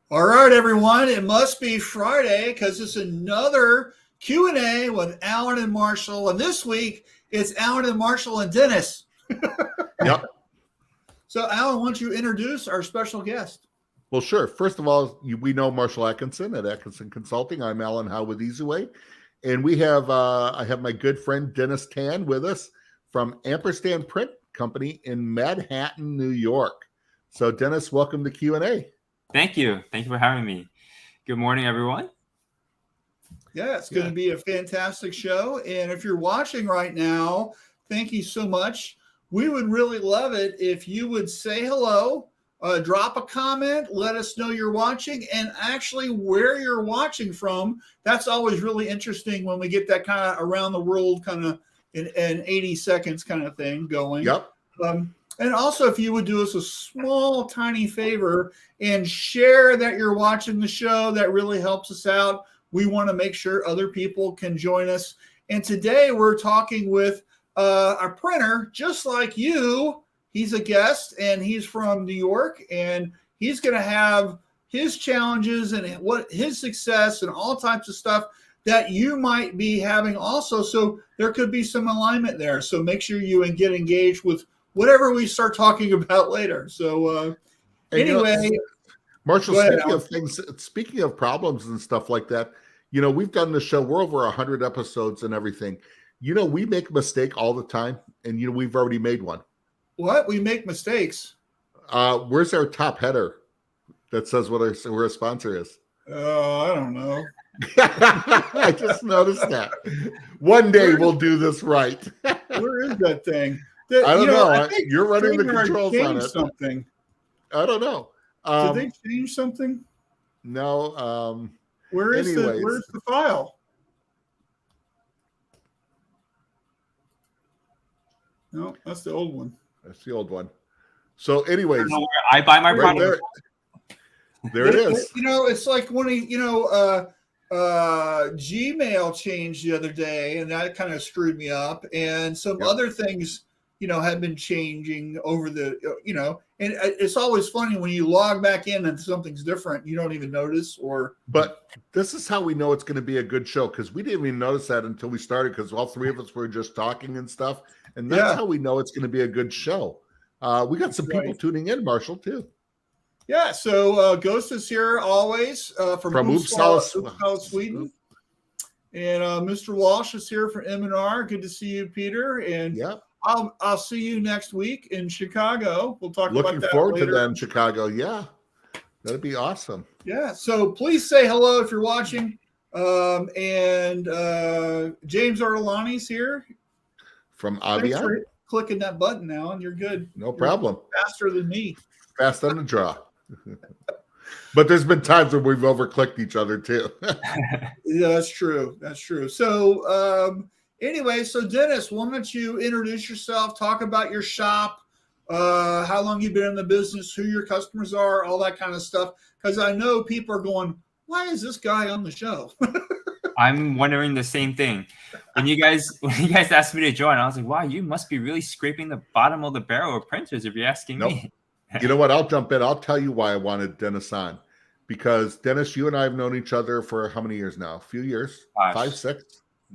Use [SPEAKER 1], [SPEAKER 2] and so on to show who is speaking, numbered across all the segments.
[SPEAKER 1] All right, everyone. It must be Friday because it's another Q&A with Alan and Marshall. And this week, it's Alan and Marshall and Dennis.
[SPEAKER 2] Yep.
[SPEAKER 1] So, Alan, why don't you introduce our special guest?
[SPEAKER 2] Well, sure. First of all, we know Marshall Atkinson at Atkinson Consulting. I'm Alan Howe with EasyWay. And we have, I have my good friend Dennis Tan with us from Ampersand Print Company in Manhattan, New York. So, Dennis, welcome to Q&A.
[SPEAKER 3] Thank you. Thank you for having me. Good morning, everyone.
[SPEAKER 1] Yeah, it's going to be a fantastic show. And if you're watching right now, thank you so much. We would really love it if you would say hello, drop a comment, let us know you're watching, and actually where you're watching from. That's always really interesting when we get that kind of around the world kind of in 80 seconds kind of thing going.
[SPEAKER 2] Yep.
[SPEAKER 1] And also, if you would do us a small, tiny favor and share that you're watching the show, that really helps us out. We want to make sure other people can join us. And today we're talking with a printer just like you. He's a guest, and he's from New York, and he's going to have his challenges and what his success and all types of stuff that you might be having also. So there could be some alignment there. So make sure you get engaged with whatever we start talking about later. So anyway,
[SPEAKER 2] Marshall, speaking of problems and stuff like that, we've done the show. We're over 100 episodes and everything. We make a mistake all the time, and we've already made one.
[SPEAKER 1] What? We make mistakes?
[SPEAKER 2] Where's our top header that says what our sponsor is?
[SPEAKER 1] I don't know.
[SPEAKER 2] I just noticed that. One day we'll do this right.
[SPEAKER 1] Where is that thing?
[SPEAKER 2] I don't know. You're running the controls on it.
[SPEAKER 1] Something.
[SPEAKER 2] I don't know.
[SPEAKER 1] Did they change something?
[SPEAKER 2] No.
[SPEAKER 1] Where's the file? No, that's the old one.
[SPEAKER 2] That's the old one. So, anyways,
[SPEAKER 3] I buy my product.
[SPEAKER 2] There it is.
[SPEAKER 1] It's like when Gmail changed the other day, and that kind of screwed me up. And some other things, have been changing over the, and it's always funny when you log back in and something's different, you don't even notice.
[SPEAKER 2] But this is how we know it's going to be a good show, because we didn't even notice that until we started, because all three of us were just talking and stuff. And that's how we know it's going to be a good show. We got some people tuning in, Marshall, too.
[SPEAKER 1] Yeah, so Ghost is here always from Uppsala, Sweden. And Mr. Walsh is here from M&R. Good to see you, Peter. And I'll see you next week in Chicago. We'll talk about that.
[SPEAKER 2] Looking forward to that in Chicago. Yeah, that'd be awesome.
[SPEAKER 1] Yeah, so please say hello if you're watching. And James Artelani's here.
[SPEAKER 2] From Avian.
[SPEAKER 1] Clicking that button now, and you're good.
[SPEAKER 2] No problem.
[SPEAKER 1] You're faster than me.
[SPEAKER 2] Fast on the draw. But there's been times when we've overclicked each other too.
[SPEAKER 1] Yeah, that's true. That's true. So anyway, so Dennis, why don't you introduce yourself, talk about your shop, how long you've been in the business, who your customers are, all that kind of stuff. Because I know people are going, why is this guy on the show?
[SPEAKER 3] I'm wondering the same thing. When you guys asked me to join, I was like, wow, you must be really scraping the bottom of the barrel of printers if you're asking me.
[SPEAKER 2] You know what? I'll jump in. I'll tell you why I wanted Dennis on. Because Dennis, you and I have known each other for how many years now? A few years? 5, 6?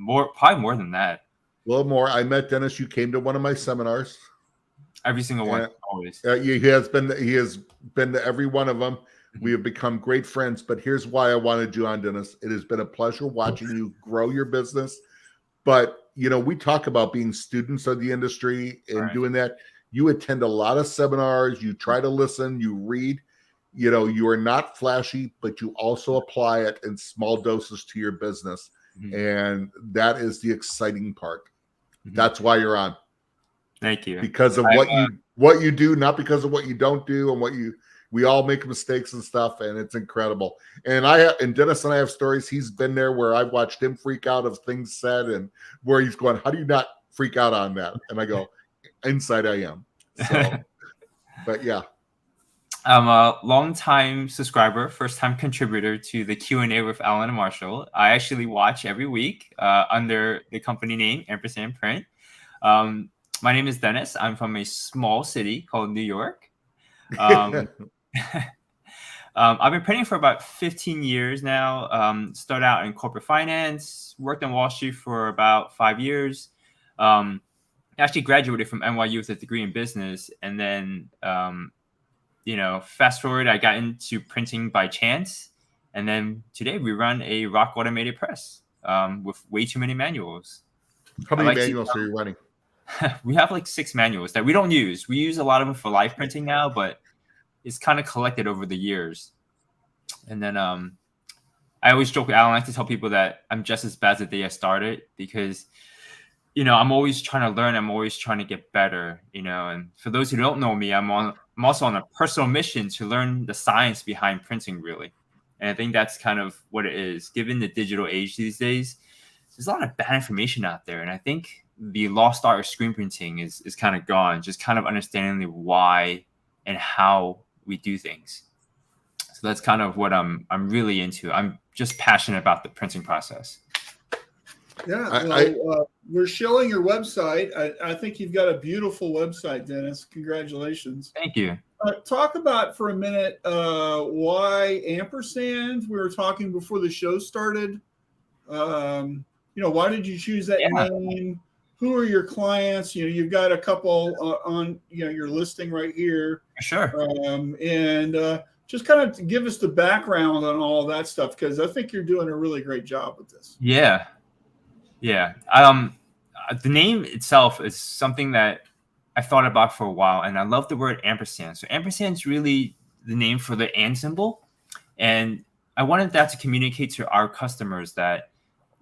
[SPEAKER 3] Probably more than that.
[SPEAKER 2] A little more. I met Dennis. You came to one of my seminars.
[SPEAKER 3] Every single one, always.
[SPEAKER 2] He has been to every one of them. We have become great friends. But here's why I wanted you on, Dennis. It has been a pleasure watching you grow your business. But, we talk about being students of the industry and doing that. You attend a lot of seminars. You try to listen. You read. You are not flashy, but you also apply it in small doses to your business. Mm-hmm. And that is the exciting part. Mm-hmm. That's why you're on.
[SPEAKER 3] Thank you.
[SPEAKER 2] Because of what you do, not because of what you don't do, and we all make mistakes and stuff, and it's incredible. And Dennis and I have stories. He's been there where I've watched him freak out of things said, and where he's going, how do you not freak out on that? And I go, inside I am. So, but yeah.
[SPEAKER 3] I'm a long-time subscriber, first-time contributor to the Q&A with Alan and Marshall. I actually watch every week under the company name, Ampersand Print. My name is Dennis. I'm from a small city called New York. I've been printing for about 15 years now. Started out in corporate finance, worked on Wall Street for about 5 years. Actually graduated from NYU with a degree in business. And then, fast forward, I got into printing by chance. And then today we run a rock automated press with way too many manuals.
[SPEAKER 2] How many manuals are you running?
[SPEAKER 3] We have like 6 manuals that we don't use. We use a lot of them for live printing now, but it's kind of collected over the years. And then I always joke with Alan, I like to tell people that I'm just as bad as the day I started because, I'm always trying to learn. I'm always trying to get better, and for those who don't know me, I'm also on a personal mission to learn the science behind printing, really. And I think that's kind of what it is. Given the digital age these days, there's a lot of bad information out there. And I think the lost art of screen printing is kind of gone, just kind of understanding the why and how we do things. So that's kind of what I'm really into. I'm just passionate about the printing process.
[SPEAKER 1] Yeah, we're showing your website. I think you've got a beautiful website, Dennis. Congratulations.
[SPEAKER 3] Thank you.
[SPEAKER 1] Talk about for a minute why Ampersand. We were talking before the show started. Why did you choose that name? Who are your clients? You've got a couple on your listing right here.
[SPEAKER 3] Sure.
[SPEAKER 1] And just kind of give us the background on all that stuff, because I think you're doing a really great job with this.
[SPEAKER 3] Yeah. The name itself is something that I thought about for a while, and I love the word ampersand. So ampersand is really the name for the and symbol, and I wanted that to communicate to our customers that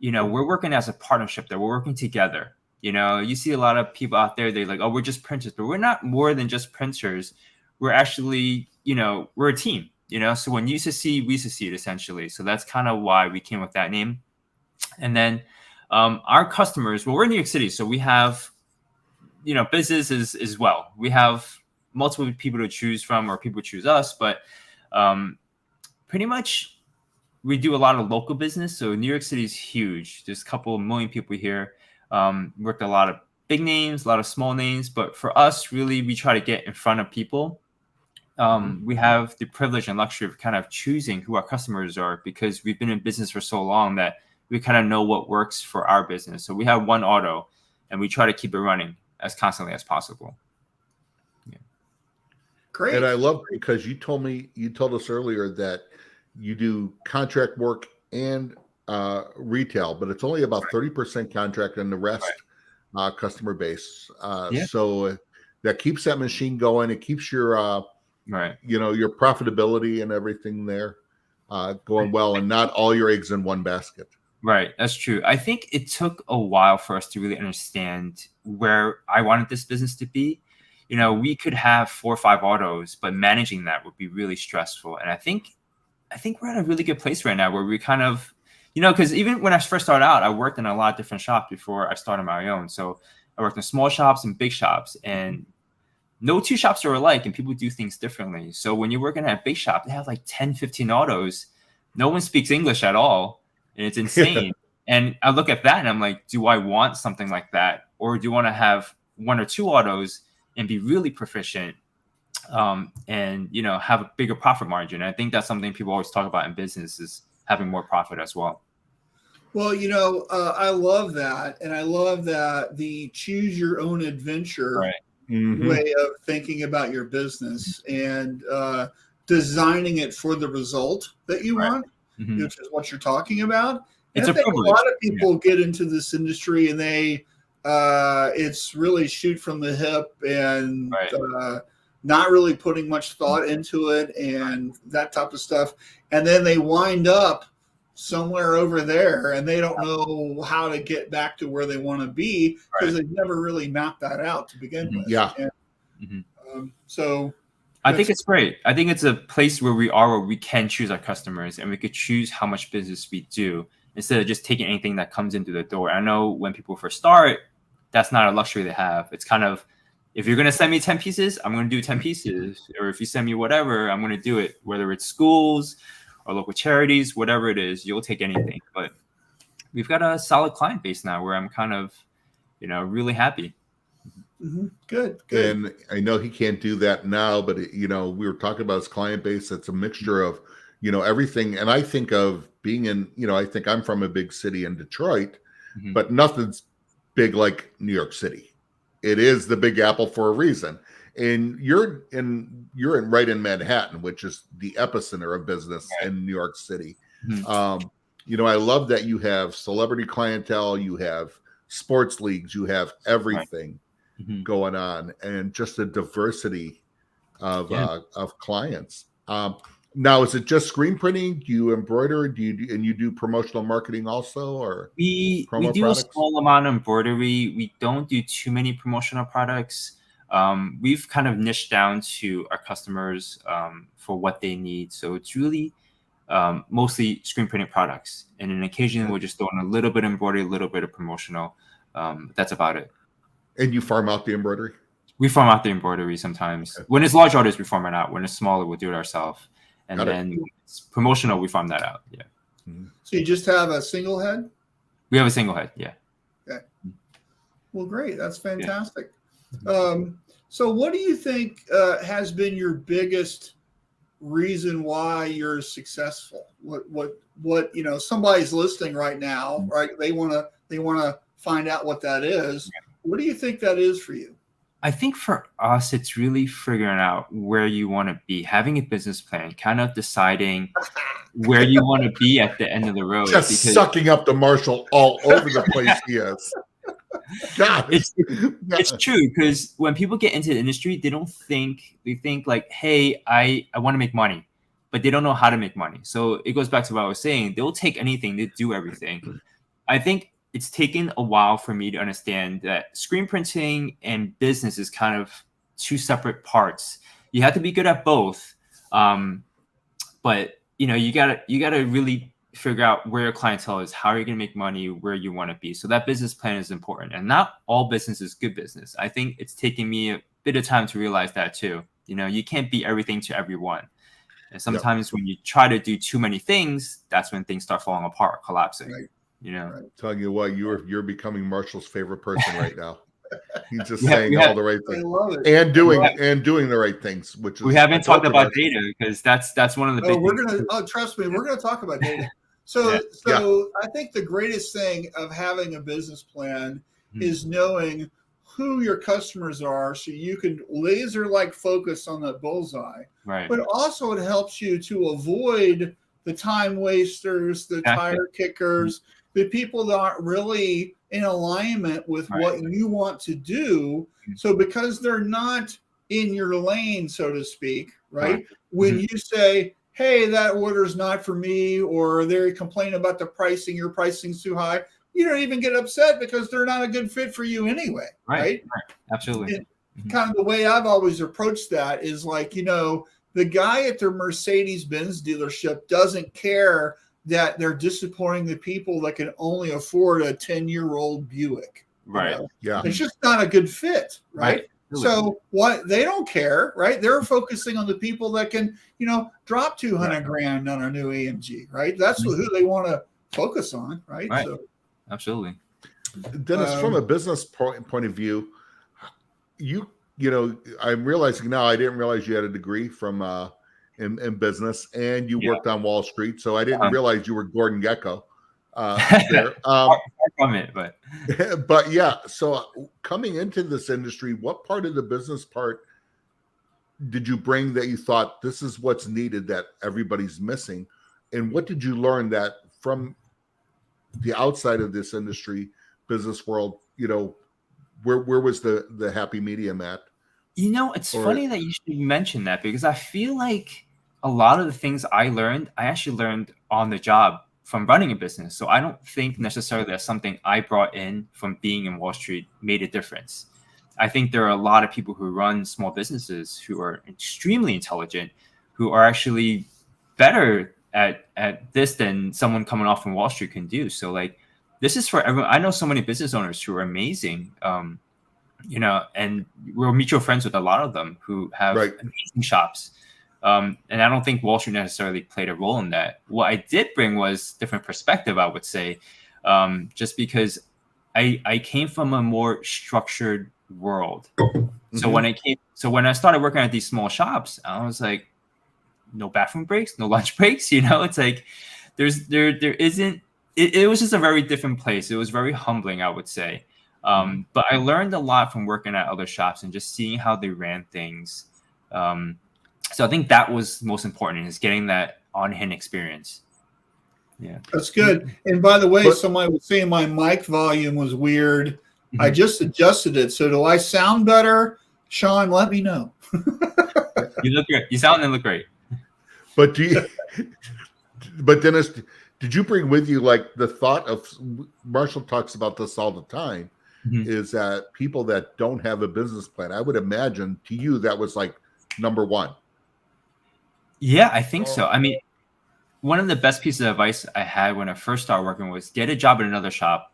[SPEAKER 3] we're working as a partnership, that we're working together. You see a lot of people out there, they're like, oh, we're just printers, but we're not more than just printers. We're actually, we're a team, so when you succeed, we succeed, essentially. So that's kind of why we came with that name. And then our customers, well, we're in New York City, so we have, businesses as well. We have multiple people to choose from, or people choose us, but pretty much we do a lot of local business. So New York City is huge. There's a couple of million people here. Worked a lot of big names, a lot of small names, but for us, really, we try to get in front of people. We have the privilege and luxury of kind of choosing who our customers are, because we've been in business for so long that we kind of know what works for our business. So we have one auto, and we try to keep it running as constantly as possible. Yeah.
[SPEAKER 1] Great.
[SPEAKER 2] And I love, because you told us earlier that you do contract work and retail, but it's only about 30% contract and the rest customer base. So that keeps that machine going. It keeps your your profitability and everything there going well, and not all your eggs in one basket.
[SPEAKER 3] Right, that's true. I think it took a while for us to really understand where I wanted this business to be. We could have 4 or 5 autos, but managing that would be really stressful. And I think we're at a really good place right now, where we kind of, because even when I first started out, I worked in a lot of different shops before I started my own. So I worked in small shops and big shops, and no 2 shops are alike, and people do things differently. So when you're working at a big shop, they have like 10, 15 autos. No one speaks English at all, and it's insane. And I look at that and I'm like, do I want something like that? Or do you want to have 1 or 2 autos and be really proficient and, have a bigger profit margin? I think that's something people always talk about in business, is having more profit as well.
[SPEAKER 1] Well, I love that. And I love that the choose your own adventure way of thinking about your business and designing it for the result that you want, which is what you're talking about. And I think a lot of people get into this industry and they it's really shoot from the hip and not really putting much thought into it and that type of stuff. And then they wind up somewhere over there and they don't know how to get back to where they want to be, because they've never really mapped that out to begin with. So
[SPEAKER 3] I think it's great. I think it's a place where we can choose our customers, and we could choose how much business we do instead of just taking anything that comes into the door. I know when people first start, that's not a luxury they have. It's kind of, if you're going to send me 10 pieces, I'm going to do 10 pieces. Or if you send me whatever, I'm going to do it, whether it's schools or local charities, whatever it is, you'll take anything. But we've got a solid client base now where I'm kind of, really happy.
[SPEAKER 1] Good.
[SPEAKER 2] And I know he can't do that now, but we were talking about his client base. It's a mixture of, everything. And I think of being in, I think I'm from a big city in Detroit, but nothing's big like New York City. It is the Big Apple for a reason. And you're right in Manhattan, which is the epicenter of business in New York City. I love that you have celebrity clientele, you have sports leagues, you have everything going on, and just a diversity of clients. Now, is it just screen printing? Do you embroider? Do you do promotional marketing also, or
[SPEAKER 3] we
[SPEAKER 2] promo
[SPEAKER 3] do
[SPEAKER 2] products?
[SPEAKER 3] a small amount of embroidery. We don't do too many promotional products. We've kind of niched down to our customers for what they need. So it's really mostly screen printing products, and then occasionally we'll just throw in a little bit of embroidery, a little bit of promotional. That's about it.
[SPEAKER 2] And you farm out the embroidery?
[SPEAKER 3] We farm out the embroidery sometimes. Okay. When it's large orders, we farm it out. When it's smaller, we'll do it ourselves. And then when it's promotional, we farm that out. Yeah.
[SPEAKER 1] So you just have a single head?
[SPEAKER 3] We have a single head. Yeah.
[SPEAKER 1] Okay. Well, great. That's fantastic. Yeah. So what do you think has been your biggest reason why you're successful? What somebody's listening right now, right? They want to find out what that is. What do you think that is for you?
[SPEAKER 3] I think for us, it's really figuring out where you want to be, having a business plan, kind of deciding where you want to be at the end of the road.
[SPEAKER 2] Just sucking up the Marshall all over the place he is. God,
[SPEAKER 3] it's true, because when people get into the industry, they think like, hey, I want to make money, but they don't know how to make money. So it goes back to what I was saying. They'll take anything, they do everything. I think it's taken a while for me to understand that screen printing and business is kind of two separate parts. You have to be good at both. But you gotta really figure out where your clientele is, how you're going to make money, where you want to be. So that business plan is important, and not all business is good business. I think it's taken me a bit of time to realize that too. You can't be everything to everyone. And sometimes when you try to do too many things, that's when things start falling apart, collapsing.
[SPEAKER 1] Right.
[SPEAKER 2] Right. Telling you what, you're becoming Marshall's favorite person right now. He's just saying all the right things and doing the right things, which is,
[SPEAKER 3] we haven't talked about data, because that's one of the big
[SPEAKER 1] things. Trust me, we're gonna talk about data. So I think the greatest thing of having a business plan is knowing who your customers are, so you can laser focus on that bullseye.
[SPEAKER 3] Right.
[SPEAKER 1] But also it helps you to avoid the time wasters, the tire kickers, the people that aren't really in alignment with what you want to do. So because they're not in your lane, so to speak, right? When you say, hey, that order's not for me, or they complain about the pricing, your pricing's too high, you don't even get upset because they're not a good fit for you anyway, right?
[SPEAKER 3] Absolutely.
[SPEAKER 1] Kind of the way I've always approached that is the guy at the Mercedes-Benz dealership doesn't care that they're disappointing the people that can only afford a 10-year-old Buick.
[SPEAKER 3] Right.
[SPEAKER 2] Yeah.
[SPEAKER 1] It's just not a good fit, right? So what they don't care, right? They're focusing on the people that can, drop 200 grand on a new AMG, right? That's who they want to focus on, right? So,
[SPEAKER 3] absolutely.
[SPEAKER 2] Dennis, from a business point of view, I'm realizing now, I didn't realize you had a degree from in business, and you worked on Wall Street, so I didn't realize you were Gordon Gekko there.
[SPEAKER 3] From it, but
[SPEAKER 2] but yeah. So coming into this industry, what part of the business part did you bring that you thought this is what's needed that everybody's missing, and what did you learn that from the outside of this industry, business world? Where was the happy medium at?
[SPEAKER 3] It's funny that you should mention that, because I feel like a lot of the things I actually learned on the job from running a business. So I don't think necessarily that something I brought in from being in Wall Street made a difference. I think there are a lot of people who run small businesses who are extremely intelligent, who are actually better at this than someone coming off from Wall Street can do. So this is for everyone. I know so many business owners who are amazing, and we're mutual friends with a lot of them who have amazing shops. And I don't think Wall Street necessarily played a role in that. What I did bring was different perspective, I would say, just because I came from a more structured world. So when I started working at these small shops, I was like, no bathroom breaks, no lunch breaks. It's like there isn't. It was just a very different place. It was very humbling, I would say. But I learned a lot from working at other shops and just seeing how they ran things. So I think that was most important, is getting that on-hand experience. Yeah,
[SPEAKER 1] that's good. And by the way, somebody was saying my mic volume was weird. I just adjusted it. So do I sound better? Sean, let me know.
[SPEAKER 3] You look great. You sound and look great.
[SPEAKER 2] But but Dennis, did you bring with you like the thought of, Marshall talks about this all the time, is that people that don't have a business plan, I would imagine to you that was like number one.
[SPEAKER 3] Yeah, I think so. I mean, one of the best pieces of advice I had when I first started working was get a job at another shop,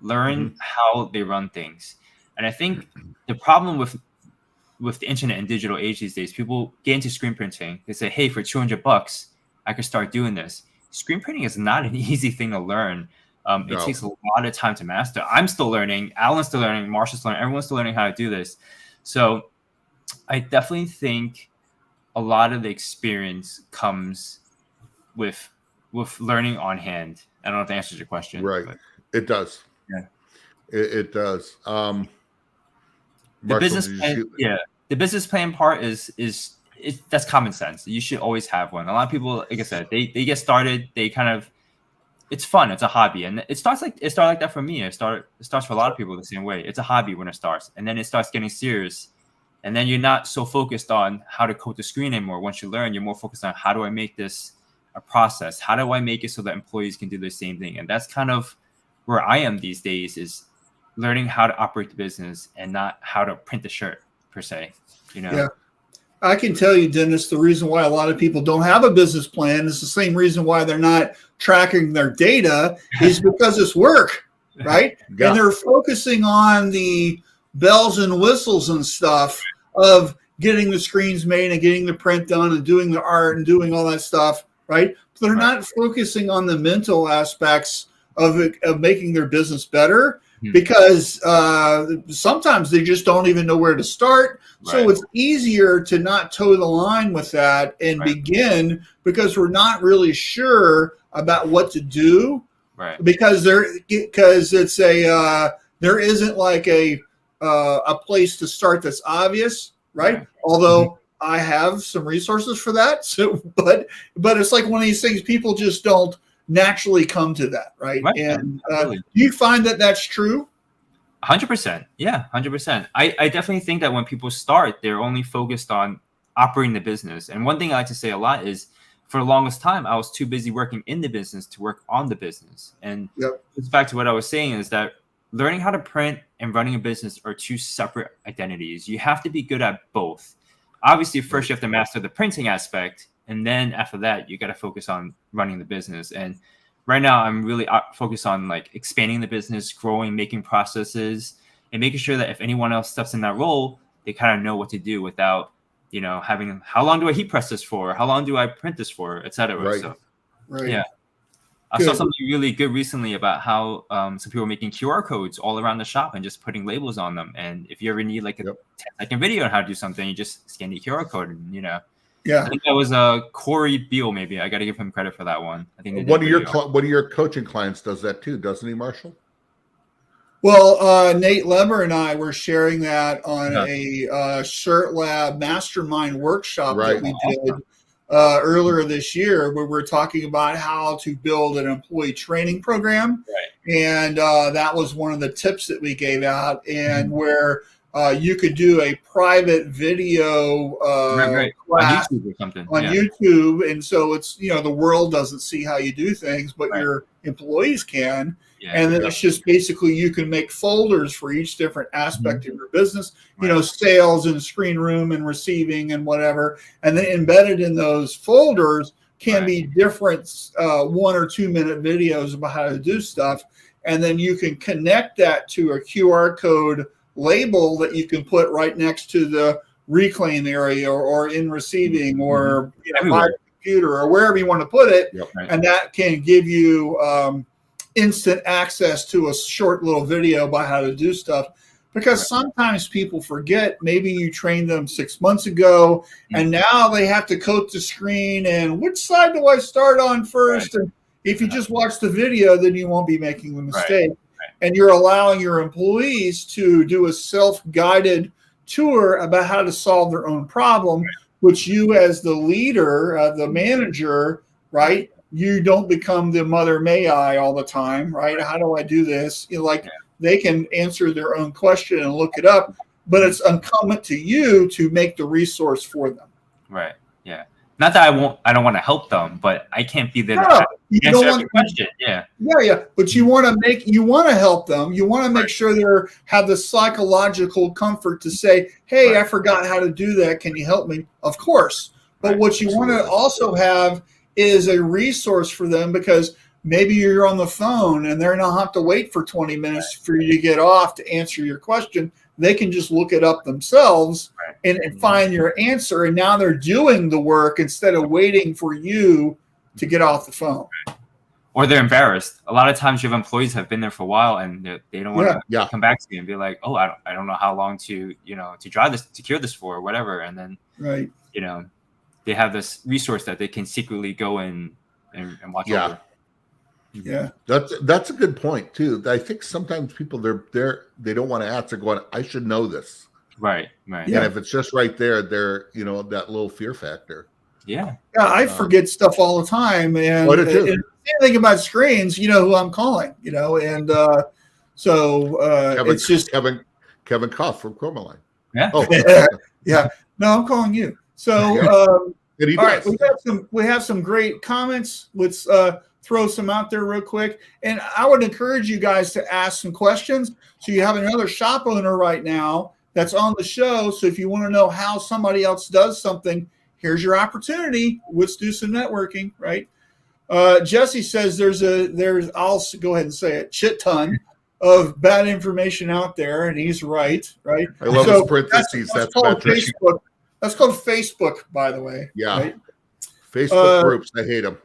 [SPEAKER 3] learn how they run things. And I think the problem with the internet and digital age these days, people get into screen printing. They say, hey, for $200, I could start doing this. Screen printing is not an easy thing to learn. It takes a lot of time to master. I'm still learning. Alan's still learning. Marshall's learning. Everyone's still learning how to do this. So I definitely think a lot of the experience comes with learning on hand. I don't know if that answers your question.
[SPEAKER 2] Right. But it does.
[SPEAKER 3] Yeah.
[SPEAKER 2] It does.
[SPEAKER 3] The
[SPEAKER 2] Marshall,
[SPEAKER 3] business plan, the business plan part is that's common sense. You should always have one. A lot of people, like I said, they get started. They kind of, it's fun. It's a hobby, and it started like that for me. It starts for a lot of people the same way. It's a hobby when it starts, and then it starts getting serious. And then you're not so focused on how to code the screen anymore. Once you learn, you're more focused on how do I make this a process? How do I make it so that employees can do the same thing? And that's kind of where I am these days, is learning how to operate the business and not how to print the shirt per se.
[SPEAKER 1] Yeah. I can tell you, Dennis, the reason why a lot of people don't have a business plan is the same reason why they're not tracking their data is because it's work, right?
[SPEAKER 2] Yeah.
[SPEAKER 1] And they're focusing on the bells and whistles and stuff of getting the screens made and getting the print done and doing the art and doing all that stuff, right? But they're not focusing on the mental aspects of making their business better, because sometimes they just don't even know where to start. So it's easier to not toe the line with that and begin, because we're not really sure about what to do, because it's there isn't like a place to start that's obvious, right? Although I have some resources for that. So, but it's like one of these things, people just don't naturally come to that, right? And do you find that that's true?
[SPEAKER 3] 100%. Yeah, 100%. I definitely think that when people start, they're only focused on operating the business. And one thing I like to say a lot is, for the longest time, I was too busy working in the business to work on the business. And it's back to what I was saying, is that learning how to print and running a business are two separate identities. You have to be good at both. Obviously, first you have to master the printing aspect, and then after that, you got to focus on running the business. And right now, I'm really focused on like expanding the business, growing, making processes, and making sure that if anyone else steps in that role, they kind of know what to do without, having, how long do I heat press this for? How long do I print this for, et cetera.
[SPEAKER 2] Right.
[SPEAKER 3] So,
[SPEAKER 1] Right.
[SPEAKER 3] Yeah. I saw something really good recently about how some people are making QR codes all around the shop and just putting labels on them. And if you ever need like a 10-second video on how to do something, you just scan the QR code and,
[SPEAKER 1] Yeah.
[SPEAKER 3] I think that was Corey Beal, maybe. I got to give him credit for that one. I think
[SPEAKER 2] one of your coaching clients does that too, doesn't he, Marshall?
[SPEAKER 1] Well, Nate Leber and I were sharing that on a Shirt Lab mastermind workshop that we did earlier this year, where we're talking about how to build an employee training program. And that was one of the tips that we gave out, and where you could do a private video class
[SPEAKER 3] on YouTube or something.
[SPEAKER 1] On YouTube. And so it's, the world doesn't see how you do things, but your employees can. And then it's just basically you can make folders for each different aspect of your business, sales and screen room and receiving and whatever. And then embedded in those folders can be different 1 or 2 minute videos about how to do stuff. And then you can connect that to a QR code label that you can put right next to the reclaim area or in receiving or by the computer or wherever you want to put it. And that can give you instant access to a short little video about how to do stuff. Because sometimes people forget, maybe you trained them 6 months ago and now they have to coat the screen and which side do I start on first? And if you just watch the video, then you won't be making the mistake. And you're allowing your employees to do a self-guided tour about how to solve their own problem, which you as the leader, the manager, right? You don't become the mother may I all the time, right? How do I do this? They can answer their own question and look it up, but it's incumbent to you to make the resource for them.
[SPEAKER 3] Right. Yeah. Not that I don't want to help them, but I can't be there to answer every question. Yeah.
[SPEAKER 1] Yeah. But you want to help them. You want to make sure they have the psychological comfort to say, hey, I forgot how to do that. Can you help me? Of course. But what you want to also have is a resource for them, because maybe you're on the phone and they're not have to wait for 20 minutes for you to get off to answer your question. They can just look it up themselves and find your answer. And now they're doing the work instead of waiting for you to get off the phone.
[SPEAKER 3] Or they're embarrassed. A lot of times you have employees have been there for a while and they don't want to come back to you and be like, oh, I don't know how long to dry this, to cure this for, or whatever. And then, they have this resource that they can secretly go in and watch over.
[SPEAKER 1] Yeah,
[SPEAKER 2] that's a good point too. I think sometimes people they don't want to ask. They're going, I should know this.
[SPEAKER 3] Right.
[SPEAKER 2] And if it's just right there, they're that little fear factor.
[SPEAKER 1] Yeah. I forget stuff all the time, and anything about screens, you know who I'm calling, and so it's just
[SPEAKER 2] Kevin Koff from Chromaline.
[SPEAKER 3] Yeah.
[SPEAKER 2] Oh.
[SPEAKER 1] Yeah. No, I'm calling you. So all right, we have some great comments. Let's throw some out there real quick. And I would encourage you guys to ask some questions. So you have another shop owner right now that's on the show. So if you want to know how somebody else does something, here's your opportunity. Let's do some networking, right? Jesse says there's I'll go ahead and say it, shit ton of bad information out there, and he's right?
[SPEAKER 2] I love his parentheses. That's
[SPEAKER 1] called Facebook. That's called Facebook, by the way.
[SPEAKER 2] Yeah.
[SPEAKER 1] Right?
[SPEAKER 2] Facebook groups. I hate them.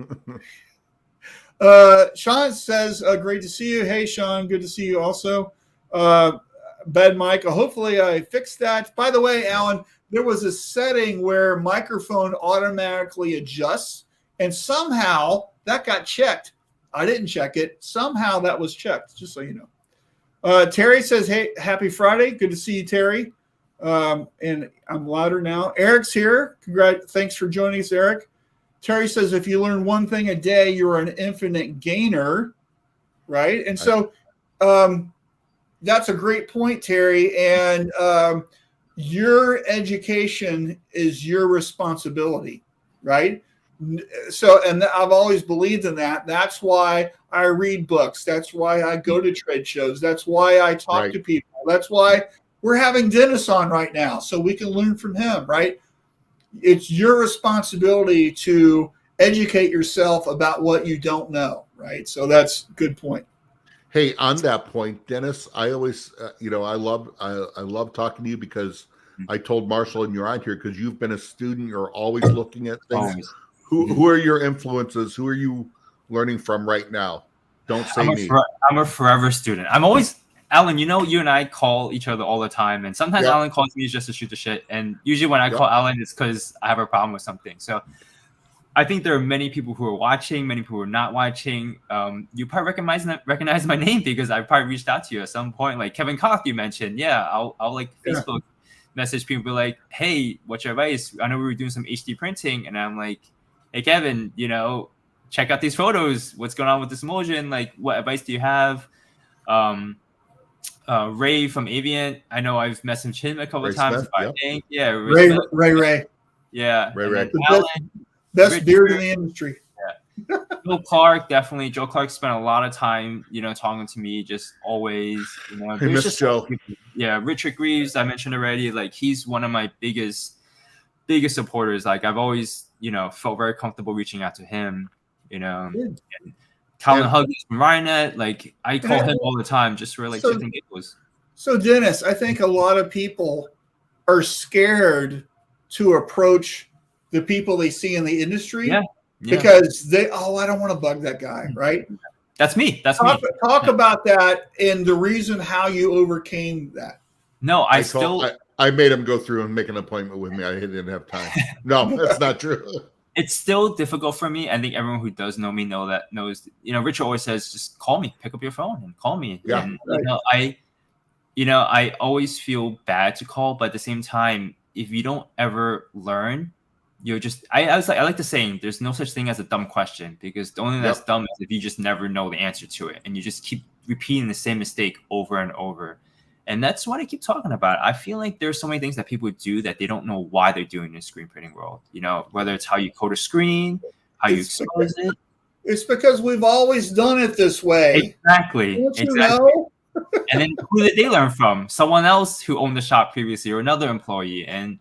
[SPEAKER 1] Sean says, great to see you. Hey, Sean, good to see you also. Bad mic. Hopefully I fixed that. By the way, Alan, there was a setting where microphone automatically adjusts, and somehow that got checked. I didn't check it. Somehow that was checked, just so you know. Terry says, hey, happy Friday. Good to see you, Terry. And I'm louder now. Eric's here. Thanks for joining us, Eric. Terry says, if you learn one thing a day, you're an infinite gainer, right? And so that's a great point, Terry. And your education is your responsibility, right? So, and I've always believed in that. That's why I read books. That's why I go to trade shows. That's why I talk to people. That's why we're having Dennis on right now, so we can learn from him, right? It's your responsibility to educate yourself about what you don't know, right? So that's a good point.
[SPEAKER 2] Hey, on that point, Dennis, I always, I love talking to you, because I told Marshall and you're on here because you've been a student. You're always looking at things. Who are your influences? Who are you learning from right now? Don't say me.
[SPEAKER 3] I'm a forever student. I'm always, Alan, you and I call each other all the time, and sometimes Alan calls me just to shoot the shit, and usually when I call Alan, it's because I have a problem with something. So I think there are many people who are watching, many people who are not watching. You probably recognize my name because I probably reached out to you at some point. Like Kevin Koff, you mentioned. Yeah, I'll Facebook message people, be like, hey, what's your advice? I know we were doing some HD printing, and I'm like, hey, Kevin, check out these photos. What's going on with this emulsion? Like, what advice do you have? Ray from Aviant, I know I've messaged him a couple of times.
[SPEAKER 2] Smith,
[SPEAKER 3] Ray.
[SPEAKER 1] Yeah.
[SPEAKER 2] Ray.
[SPEAKER 1] Best beard in the industry.
[SPEAKER 3] Yeah. Joe Clark, definitely. Joe Clark spent a lot of time, talking to me, just always.
[SPEAKER 2] I miss Joe.
[SPEAKER 3] Yeah, Richard Greaves, I mentioned already. Like, he's one of my biggest supporters. Like, I've always, felt very comfortable reaching out to him. And Colin Huggins from Rhinet, like I call him all the time just for like chicken giggles.
[SPEAKER 1] So Dennis, I think a lot of people are scared to approach the people they see in the industry because I don't want to bug that guy, right?
[SPEAKER 3] That's me. That's
[SPEAKER 1] me. Talk
[SPEAKER 3] Yeah.
[SPEAKER 1] about that and the reason how you overcame that.
[SPEAKER 3] No,
[SPEAKER 2] I made him go through and make an appointment with me. I didn't have time. No, that's not true.
[SPEAKER 3] It's still difficult for me. I think everyone who does know me knows. Richard always says, just call me, pick up your phone and call me.
[SPEAKER 2] Yeah.
[SPEAKER 3] And I always feel bad to call, but at the same time, if you don't ever learn, you're just. I like the saying, there's no such thing as a dumb question, because the only thing that's dumb is if you just never know the answer to it and you just keep repeating the same mistake over and over. And that's what I keep talking about. I feel like there's so many things that people do that they don't know why they're doing in the screen printing world. Whether it's how you code a screen, how you expose it.
[SPEAKER 1] It's because we've always done it this way.
[SPEAKER 3] Exactly.
[SPEAKER 1] Don't you know?
[SPEAKER 3] And then who did they learn from? Someone else who owned the shop previously, or another employee. And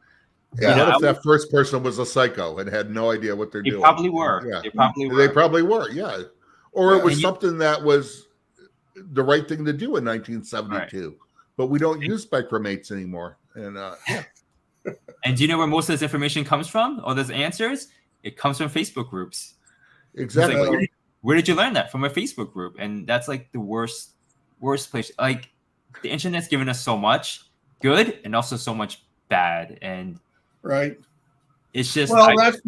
[SPEAKER 2] what if that first person was a psycho and had no idea what they're doing?
[SPEAKER 3] They probably were.
[SPEAKER 2] Yeah.
[SPEAKER 3] They probably were.
[SPEAKER 2] Yeah. Or it was something that was the right thing to do in 1972. Right. But we don't use micromates anymore. And
[SPEAKER 3] And do you know where most of this information comes from? All those answers? It comes from Facebook groups.
[SPEAKER 2] Exactly.
[SPEAKER 3] Like, where did you learn that? From a Facebook group. And that's like the worst place. Like, the internet's given us so much good and also so much bad. And
[SPEAKER 1] right.
[SPEAKER 3] It's just
[SPEAKER 1] that's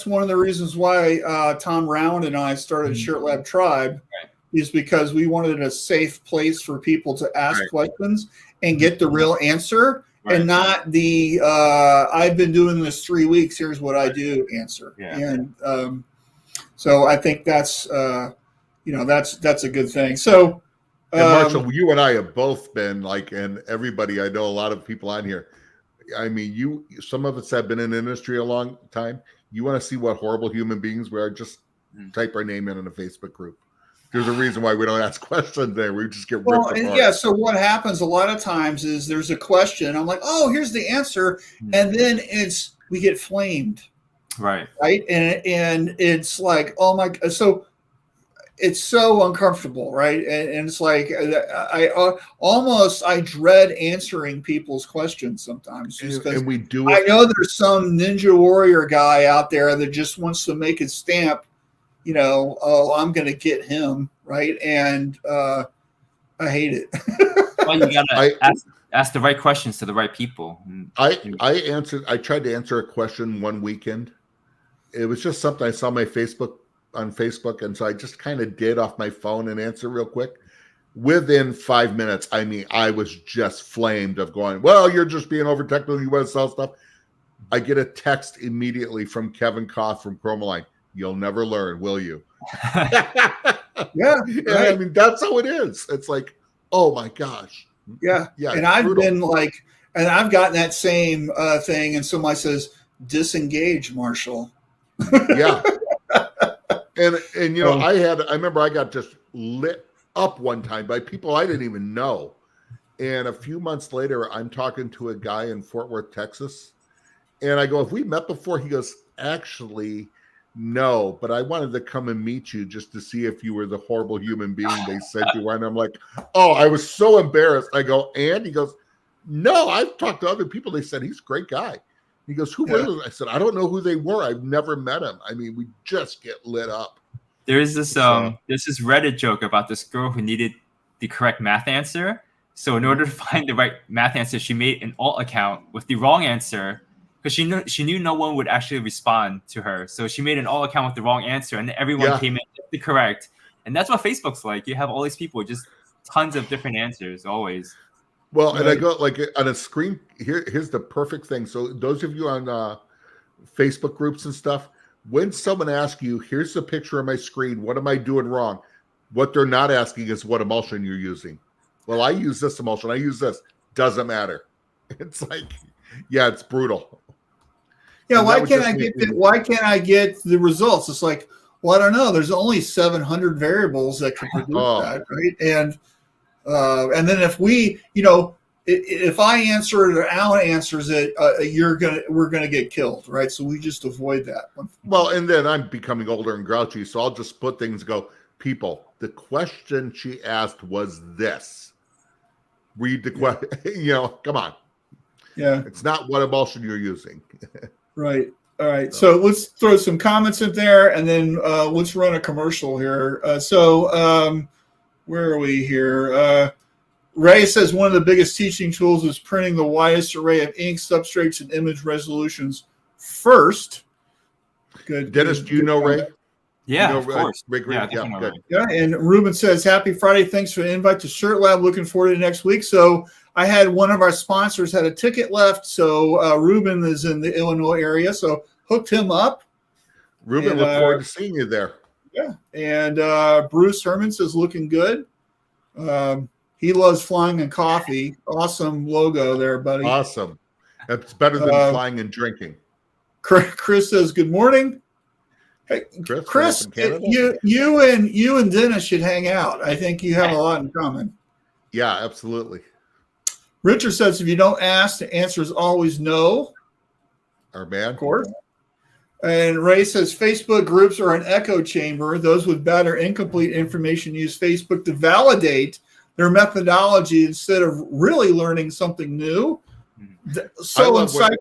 [SPEAKER 1] one of the reasons why Tom Round and I started Shirt Lab Tribe. Right. Is because we wanted a safe place for people to ask questions and get the real answer, and not the I've been doing this 3 weeks, here's what I do answer. Yeah. And so I think that's that's a good thing. So
[SPEAKER 2] Marshall, you and I have both been like, and everybody, I know a lot of people on here. I mean, some of us have been in the industry a long time. You want to see what horrible human beings we are, just type our name in a Facebook group. There's a reason why we don't ask questions there. We just get ripped apart.
[SPEAKER 1] Yeah, so what happens a lot of times is there's a question. I'm like, oh, here's the answer. And then we get flamed.
[SPEAKER 3] Right.
[SPEAKER 1] And it's like, oh my, so it's so uncomfortable, right? And it's like, I dread answering people's questions sometimes.
[SPEAKER 2] And we do it.
[SPEAKER 1] I know there's some ninja warrior guy out there that just wants to make his stamp, I'm going to get him, right? And I hate it.
[SPEAKER 3] Well, you got to ask the right questions to the right people.
[SPEAKER 2] I tried to answer a question one weekend. It was just something I saw on Facebook, and so I just kind of did off my phone and answer real quick. Within 5 minutes, I mean, I was just flamed of going, well, you're just being over technical, you want to sell stuff. I get a text immediately from Kevin Koth from Chromaline. You'll never learn, will you?
[SPEAKER 1] Yeah. Right.
[SPEAKER 2] I mean, that's how it is. It's like, oh my gosh.
[SPEAKER 1] Yeah. And I've been like, and I've gotten that same thing. And somebody says, disengage, Marshall.
[SPEAKER 2] Yeah. And I remember I got just lit up one time by people I didn't even know. And a few months later, I'm talking to a guy in Fort Worth, Texas. And I go, have we met before? He goes, actually, no, but I wanted to come and meet you just to see if you were the horrible human being they said you were. And I'm like, oh, I was so embarrassed. I go, and he goes, no, I've talked to other people. They said he's a great guy. He goes, who were they? I said, I don't know who they were. I've never met him. I mean, we just get lit up.
[SPEAKER 3] There's this Reddit joke about this girl who needed the correct math answer. So in order to find the right math answer, she made an alt account with the wrong answer, because she knew no one would actually respond to her. So she made an alt account with the wrong answer, and everyone came in with the correct. And that's what Facebook's like. You have all these people, just tons of different answers always.
[SPEAKER 2] Well, right. And I go like on a screen. Here's the perfect thing. So those of you on Facebook groups and stuff, when someone asks you, here's the picture of my screen, what am I doing wrong? What they're not asking is what emulsion you're using. Well, I use this emulsion. I use this. Doesn't matter. It's like, yeah, it's brutal.
[SPEAKER 1] Yeah, why can't I get the results? It's like, well, I don't know. There's only 700 variables that can produce that, right? And then if we, if I answer it or Alan answers it, we're gonna get killed, right? So we just avoid that one.
[SPEAKER 2] Well, and then I'm becoming older and grouchy, so I'll just put things and go, people, the question she asked was this. Read the question, come on.
[SPEAKER 1] Yeah.
[SPEAKER 2] It's not what emulsion you're using.
[SPEAKER 1] Right. All right. So let's throw some comments in there, and then let's run a commercial here. Where are we here? Ray says one of the biggest teaching tools is printing the widest array of ink substrates and image resolutions first. Good.
[SPEAKER 2] Dennis, do you know Ray?
[SPEAKER 3] Yeah,
[SPEAKER 2] You know,
[SPEAKER 3] of course.
[SPEAKER 2] Ray Green?
[SPEAKER 3] Yeah,
[SPEAKER 2] Yeah,
[SPEAKER 3] definitely.
[SPEAKER 2] good.
[SPEAKER 1] Yeah, and Ruben says, happy Friday. Thanks for the invite to Shirt Lab. Looking forward to next week. So I had one of our sponsors had a ticket left. So Ruben is in the Illinois area. So hooked him up.
[SPEAKER 2] Ruben,
[SPEAKER 1] And,
[SPEAKER 2] look forward to seeing you there.
[SPEAKER 1] Yeah. And Bruce Herman says, looking good. He loves flying and coffee. Awesome logo there, buddy.
[SPEAKER 2] Awesome. It's better than flying and drinking.
[SPEAKER 1] Chris says, good morning. Hey, Chris, you and Dennis should hang out. I think you have a lot in common.
[SPEAKER 2] Yeah, absolutely.
[SPEAKER 1] Richard says, if you don't ask, the answer is always no.
[SPEAKER 2] Our man.
[SPEAKER 1] Of course. And Ray says, Facebook groups are an echo chamber. Those with bad or incomplete information use Facebook to validate their methodology instead of really learning something new. So insightful.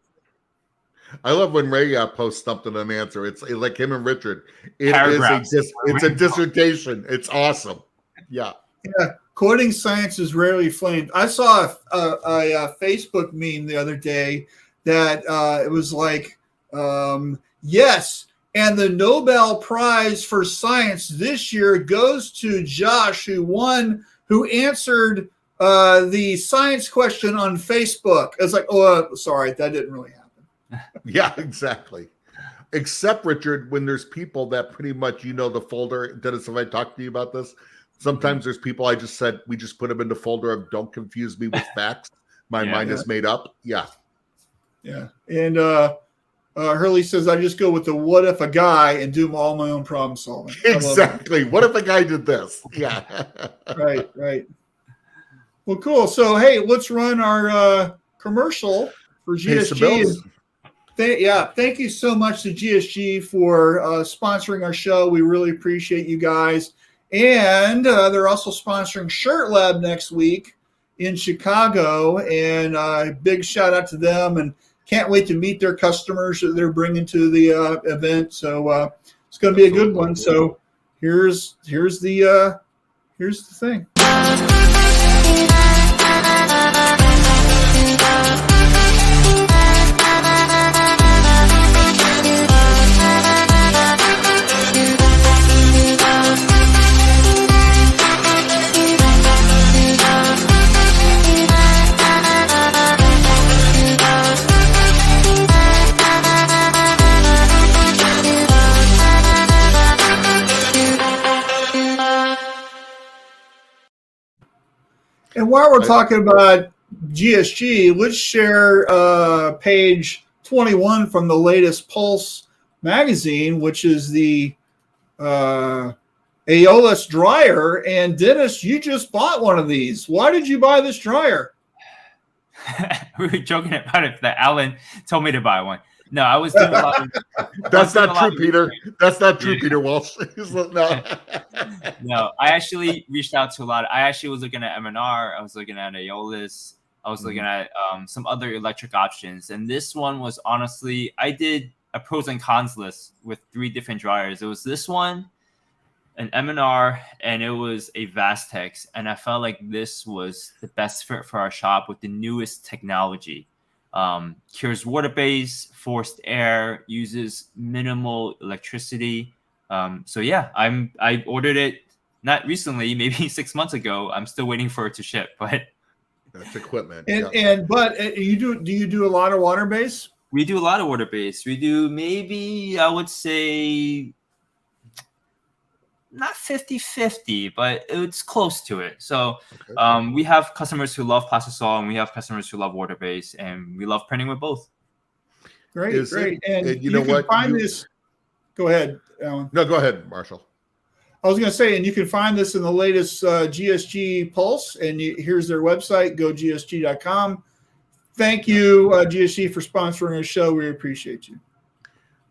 [SPEAKER 2] I love when Ray posts something and answer. It's like him and Richard. It's a dissertation. It's awesome. Yeah.
[SPEAKER 1] Yeah. Coding science is rarely flamed. I saw a Facebook meme the other day that it was like, yes, and the Nobel Prize for Science this year goes to Josh, who answered the science question on Facebook. It's like, oh, sorry, that didn't really happen.
[SPEAKER 2] Yeah, exactly. Except, Richard, when there's people that pretty much, the folder. Dennis, have I talked to you about this? Sometimes there's people we just put them in the folder of don't confuse me with facts. My mind is made up. Yeah.
[SPEAKER 1] Yeah. And Hurley says, I just go with the what if a guy and do all my own problem solving.
[SPEAKER 2] Exactly. What if a guy did this? Yeah.
[SPEAKER 1] Right. Well, cool. So, hey, let's run our commercial for GSG. Thank you so much to GSG for sponsoring our show. We really appreciate you guys. And they're also sponsoring Shirt Lab next week in Chicago. And big shout out to them. And can't wait to meet their customers that they're bringing to the event. So it's going to be a good one. So here's the thing. And while we're talking about GSG, let's share page 21 from the latest Pulse magazine, which is the Aeolus dryer. And Dennis, you just bought one of these. Why did you buy this dryer?
[SPEAKER 3] We were joking about it that Alan told me to buy one. No, I was doing a lot of.
[SPEAKER 2] That's not true, Peter. That's not true, Peter Walsh.
[SPEAKER 3] No, I actually reached out to a lot. I actually was looking at M&R. I was looking at Aeolus. I was looking at some other electric options. And this one was honestly, I did a pros and cons list with 3 different dryers. It was this one, an M&R, and it was a Vastex. And I felt like this was the best fit for our shop with the newest technology. Cures water base, forced air, uses minimal electricity. So yeah, I ordered it not recently, maybe 6 months ago. I'm still waiting for it to ship, but
[SPEAKER 2] that's equipment.
[SPEAKER 1] But do you do a lot of water base?
[SPEAKER 3] We do a lot of water base. We do maybe, I would say, not 50-50, but it's close to it. So we have customers who love plastisol, and we have customers who love water base, and we love printing with both.
[SPEAKER 1] Great. And you know what? Find this. Go ahead, Alan.
[SPEAKER 2] No, go ahead, Marshall.
[SPEAKER 1] I was going to say, and you can find this in the latest GSG Pulse, and here's their website, gogsg.com. Thank you, GSG, for sponsoring our show. We appreciate you.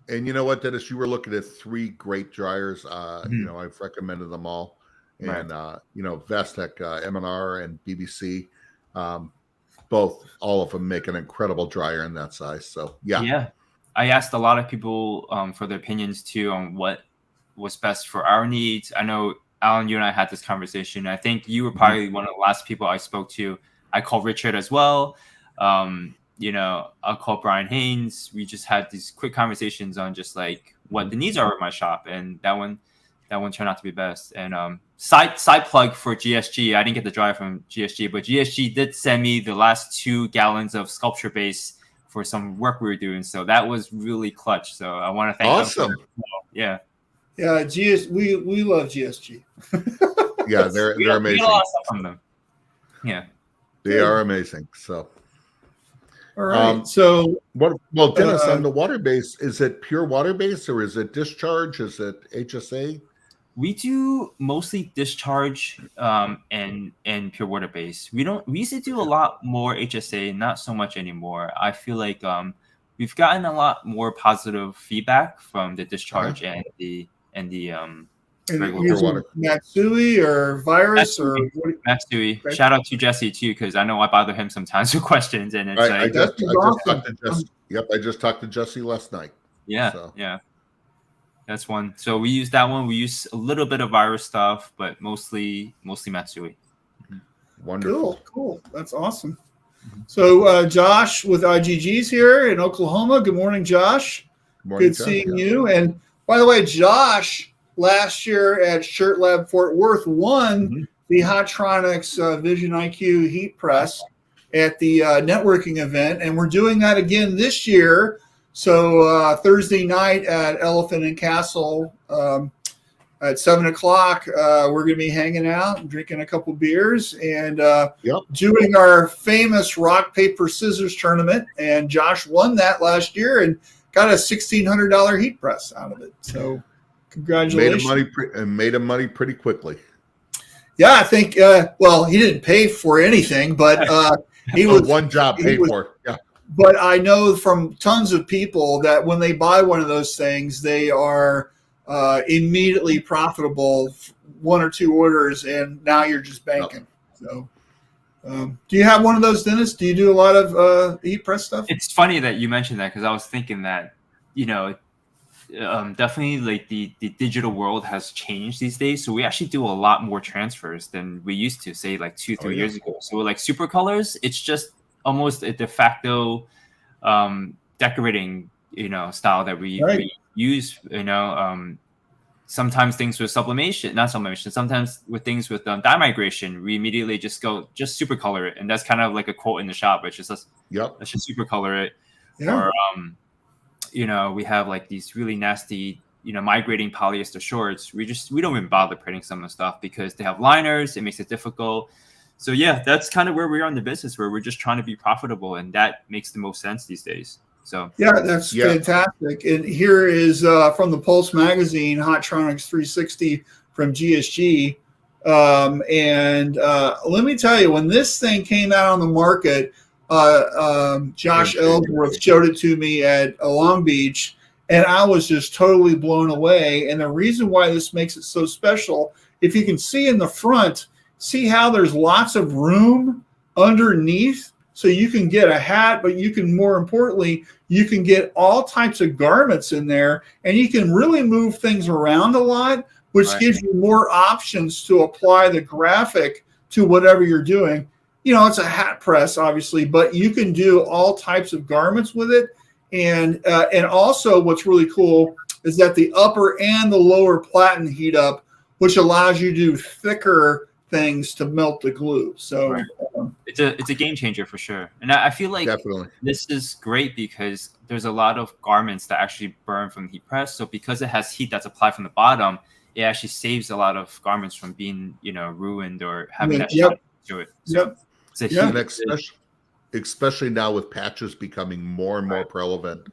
[SPEAKER 2] And you know what, Dennis? You were looking at 3 great dryers. I've recommended them all. And, Vestec, M&R, and BBC, all of them make an incredible dryer in that size. So, yeah.
[SPEAKER 3] Yeah. I asked a lot of people for their opinions, too, on what was best for our needs. I know Alan, you and I had this conversation. I think you were probably one of the last people I spoke to. I called Richard as well. I'll call Brian Haynes. We just had these quick conversations on just like what the needs are of my shop, and that one turned out to be best. And side plug for GSG. I didn't get the drive from GSG, but GSG did send me the last 2 gallons of sculpture base for some work we were doing. So that was really clutch. So I want to thank them. Yeah.
[SPEAKER 1] Yeah, we love GSG.
[SPEAKER 2] Yeah, they're amazing.
[SPEAKER 3] We get a lot of stuff from them. Yeah.
[SPEAKER 2] They are amazing. So
[SPEAKER 1] all right. Well,
[SPEAKER 2] Dennis, on the water base, is it pure water base or is it discharge? Is it HSA?
[SPEAKER 3] We do mostly discharge and pure water base. We used to do a lot more HSA, not so much anymore. I feel like we've gotten a lot more positive feedback from the discharge and the regular water.
[SPEAKER 1] Matsui or virus
[SPEAKER 3] Matsui. Okay. Shout out to Jesse too, because I know I bother him sometimes with questions, and it's
[SPEAKER 2] I just talked to Jesse. Yep, I just talked to Jesse last night.
[SPEAKER 3] Yeah, yeah. That's one. So we use that one. We use a little bit of virus stuff, but mostly Matsui.
[SPEAKER 2] Wonderful.
[SPEAKER 1] Cool. That's awesome. So Josh with IGG's here in Oklahoma. Good morning, Josh. Good seeing you. And by the way, Josh last year at Shirt Lab Fort Worth won the Hotronix Vision IQ heat press at the networking event, and we're doing that again this year. So Thursday night at Elephant and Castle at 7:00, we're going to be hanging out, drinking a couple beers, and doing our famous rock, paper, scissors tournament. And Josh won that last year and got a $1,600 heat press out of it. So congratulations.
[SPEAKER 2] Made him money pretty quickly.
[SPEAKER 1] Yeah, I think, he didn't pay for anything, but he was
[SPEAKER 2] one job paid for. Yeah.
[SPEAKER 1] But I know from tons of people that when they buy one of those things, they are immediately profitable, 1 or 2 orders, and now you're just banking. So, do you have one of those, Dennis? Do you do a lot of heat press stuff?
[SPEAKER 3] It's funny that you mentioned that, because I was thinking that, definitely like the digital world has changed these days. So we actually do a lot more transfers than we used to, say like 2-3 years ago. So like super colors, it's just almost a de facto decorating, style that we use, sometimes things with not sublimation, sometimes with things with dye migration, we immediately just super color it. And that's kind of like a quote in the shop, which is let's just super color it.
[SPEAKER 1] Yeah.
[SPEAKER 3] Or, we have like these really nasty, migrating polyester shorts. We don't even bother printing some of the stuff because they have liners. It makes it difficult. So yeah, that's kind of where we are in the business, where we're just trying to be profitable, and that makes the most sense these days. So
[SPEAKER 1] yeah, that's fantastic. And here is from the Pulse magazine, Hotronix 360 from GSG. And let me tell you, when this thing came out on the market, Josh Ellsworth showed it to me at Long Beach, and I was just totally blown away. And the reason why this makes it so special, if you can see in the front, see how there's lots of room underneath, so you can get a hat, but you can, more importantly, you can get all types of garments in there, and you can really move things around a lot, which gives you more options to apply the graphic to whatever you're doing. It's a hat press, obviously, but you can do all types of garments with it. And also what's really cool is that the upper and the lower platen heat up, which allows you to do thicker things to melt the glue. So
[SPEAKER 3] it's a game changer for sure. And I feel like this is great because there's a lot of garments that actually burn from the heat press. So because it has heat that's applied from the bottom, it actually saves a lot of garments from being, ruined or having that shot to it. So it's a huge
[SPEAKER 2] especially now with patches becoming more and more prevalent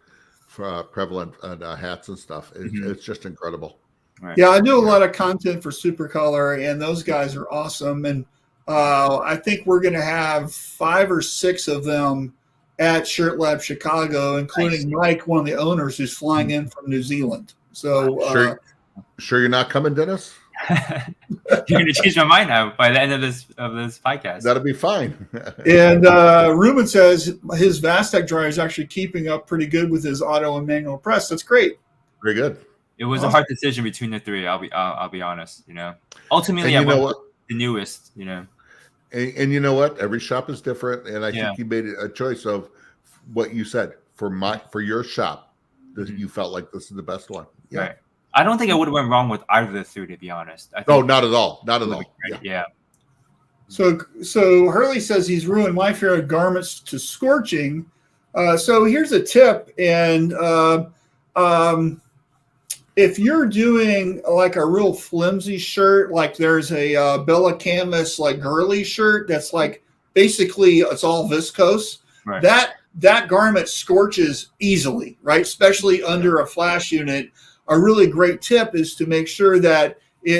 [SPEAKER 2] on hats and stuff. It's just incredible.
[SPEAKER 1] Right. Yeah, I do a lot of content for Supercolor, and those guys are awesome. And I think we're going to have 5 or 6 of them at Shirt Lab Chicago, including Mike, one of the owners, who's flying in from New Zealand. So,
[SPEAKER 2] sure you're not coming, Dennis?
[SPEAKER 3] You're going to change my mind now by the end of this podcast.
[SPEAKER 2] That'll be fine.
[SPEAKER 1] And Ruben says his Vastec dryer is actually keeping up pretty good with his auto and manual press. That's great.
[SPEAKER 2] Very good.
[SPEAKER 3] It was a hard decision between the three. I'll be honest. Ultimately, I went with the newest.
[SPEAKER 2] And you know what? Every shop is different, and I think you made a choice of what you said for your shop. That you felt like this is the best one. Yeah.
[SPEAKER 3] Right. I don't think I would have went wrong with either of the three, to be honest.
[SPEAKER 2] No, not at all. Not at all.
[SPEAKER 3] Yeah.
[SPEAKER 1] So Hurley says he's ruined my fear of garments to scorching. So here's a tip, and if you're doing like a real flimsy shirt, like there's a Bella Canvas like girly shirt that's like basically it's all viscose,
[SPEAKER 3] right.
[SPEAKER 1] that garment scorches easily, right? Especially under a flash unit. A really great tip is to make sure that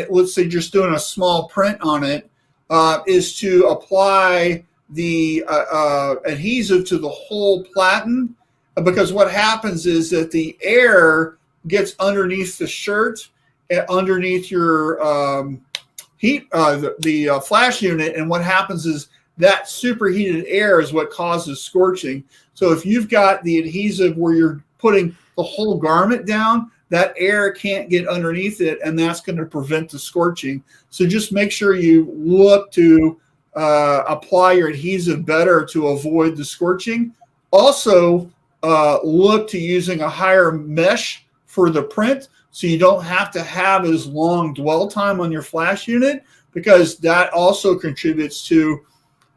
[SPEAKER 1] let's say just doing a small print on it, is to apply the adhesive to the whole platen, because what happens is that the air gets underneath the shirt, underneath your the flash unit, and what happens is that superheated air is what causes scorching. So if you've got the adhesive where you're putting the whole garment down, that air can't get underneath it, and that's going to prevent the scorching. So just make sure you look to apply your adhesive better to avoid the scorching. Also, look to using a higher mesh for the print, so you don't have to have as long dwell time on your flash unit, because that also contributes to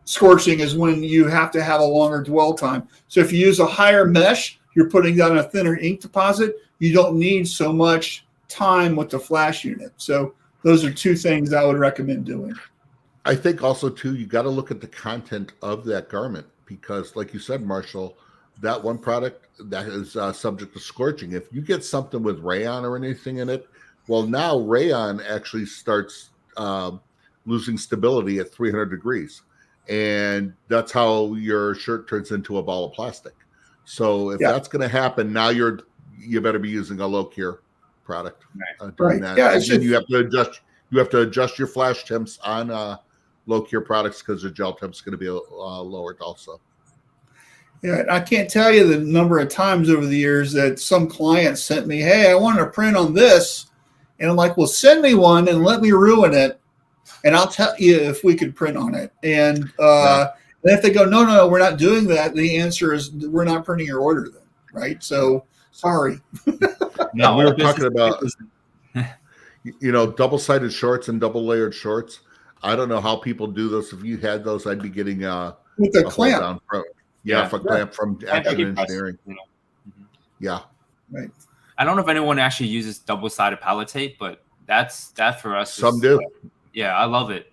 [SPEAKER 1] scorching, is when you have to have a longer dwell time. So if you use a higher mesh, you're putting down a thinner ink deposit, you don't need so much time with the flash unit. So those are two things I would recommend doing.
[SPEAKER 2] I think also too, you got to look at the content of that garment, because like you said, Marshall, that one product that is subject to scorching, if you get something with rayon or anything in it, well, now rayon actually starts losing stability at 300 degrees. And that's how your shirt turns into a ball of plastic. So if that's going to happen, now you better be using a low cure product.
[SPEAKER 1] Right.
[SPEAKER 2] That.
[SPEAKER 1] Yeah.
[SPEAKER 2] And then you have to adjust your flash temps on low cure products, because the gel temps going to be lowered also.
[SPEAKER 1] Yeah, I can't tell you the number of times over the years that some clients sent me, "Hey, I want to print on this," and I'm like, "Well, send me one and let me ruin it, and I'll tell you if we could print on it." And if they go, "No, we're not doing that," the answer is, "We're not printing your order then," right? So sorry.
[SPEAKER 2] No, we were talking about double-sided shorts and double-layered shorts. I don't know how people do this. If you had those, I'd be getting
[SPEAKER 1] with a clamp.
[SPEAKER 2] A clamp from Action Engineering. Yeah.
[SPEAKER 1] Right.
[SPEAKER 3] I don't know if anyone actually uses double-sided palette tape, but that for us.
[SPEAKER 2] Some do.
[SPEAKER 3] Yeah, I love it.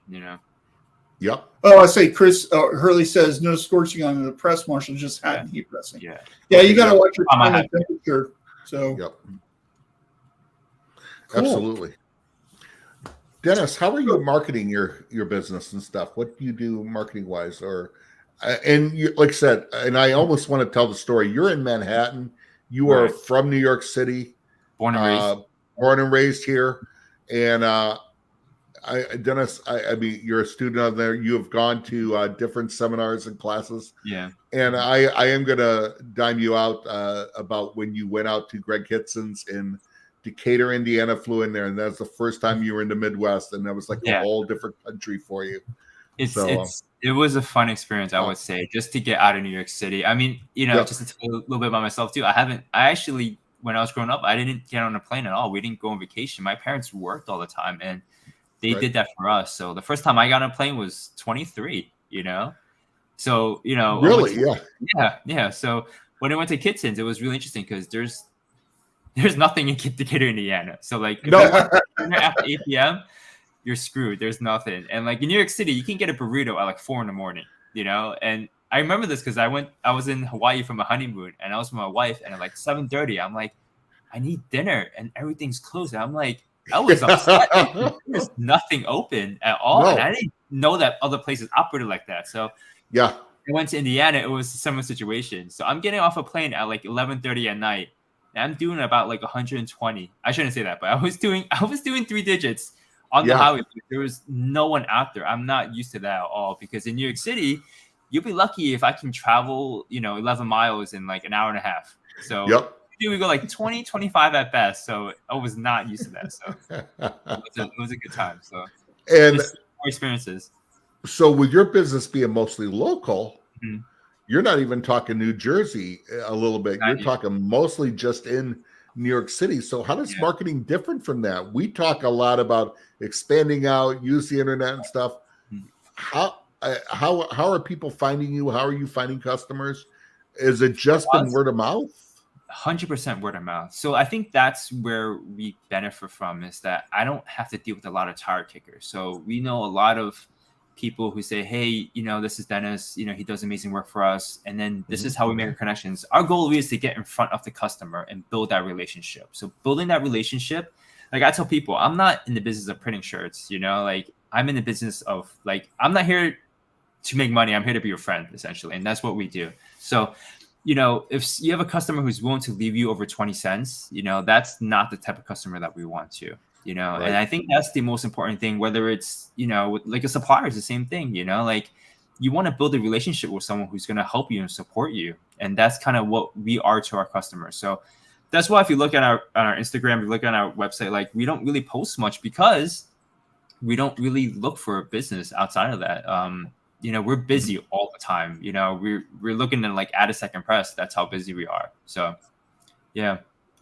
[SPEAKER 2] Yep.
[SPEAKER 1] Oh, I say Chris Hurley says no scorching on the press, Marshall, just hat and heat pressing.
[SPEAKER 3] Yeah.
[SPEAKER 1] Yeah, you got to watch your time and temperature. So.
[SPEAKER 2] Yep. Cool. Absolutely. Dennis, how are you marketing your business and stuff? What do you do marketing wise? Or and you, like I said, and I almost want to tell the story. You're in Manhattan. You are from New York City,
[SPEAKER 3] born and
[SPEAKER 2] raised here. And Dennis, I mean, you're a student out there. You have gone to different seminars and classes.
[SPEAKER 3] Yeah.
[SPEAKER 2] And I am going to dime you out about when you went out to Greg Hitson's in Decatur, Indiana, flew in there, and that's the first time you were in the Midwest, and that was like a whole different country for you.
[SPEAKER 3] It was a fun experience, I would say, just to get out of New York City. I mean, just to tell a little bit about myself too. I actually, when I was growing up, I didn't get on a plane at all. We didn't go on vacation. My parents worked all the time, and they did that for us. So the first time I got on a plane was 23. So
[SPEAKER 2] really,
[SPEAKER 3] yeah. So when I went to Kitson's, it was really interesting because there's nothing in Decatur, Indiana. So like after 8 p.m., you're screwed. There's nothing. And like in New York City, you can get a burrito at like 4 a.m, And I remember this because I was in Hawaii from a honeymoon, and I was with my wife, and at like 7:30, I'm like, I need dinner, and everything's closed. And I'm like, I was upset. There's nothing open at all. No. And I didn't know that other places operated like that. So I went to Indiana. It was a similar situation. So I'm getting off a plane at like 11:30 at night. And I'm doing about like 120. I shouldn't say that, but I was doing 3 digits on the highway. There was no one out there. I'm not used to that at all, because in New York City, you'll be lucky if I can travel, 11 miles in like an hour and a half. So we go like 20, 25 at best. So I was not used to that. So it was a good time. So
[SPEAKER 2] And
[SPEAKER 3] just more experiences.
[SPEAKER 2] so with your business being mostly local,
[SPEAKER 3] Mhm.
[SPEAKER 2] you're not even talking New Jersey a little bit. You're
[SPEAKER 3] Not
[SPEAKER 2] talking mostly just in New York City. So how does marketing different from that? We talk a lot about expanding out, use the internet and stuff.
[SPEAKER 3] Mhm.
[SPEAKER 2] How are people finding you? How are you finding customers? Is it just been word of mouth?
[SPEAKER 3] 100% word of mouth. So I think that's where we benefit from, is that I don't have to deal with a lot of tire kickers. So we know a lot of people who say, hey, this is Dennis, he does amazing work for us. And then this is how we make our connections. Our goal is to get in front of the customer and build that relationship. So building that relationship, like I tell people, I'm not in the business of printing shirts, like I'm in the business of I'm not here to make money. I'm here to be your friend, essentially. And that's what we do. So, if you have a customer who's willing to leave you over 20 cents, that's not the type of customer that we want to. Right. And I think that's the most important thing, whether it's, like a supplier is the same thing, you want to build a relationship with someone who's going to help you and support you. And that's kind of what we are to our customers. So that's why if you look at our Instagram, you look at our website, we don't really post much because we don't really look for a business outside of that. We're busy all the time. We're looking to add a second press. That's how busy we are. So yeah.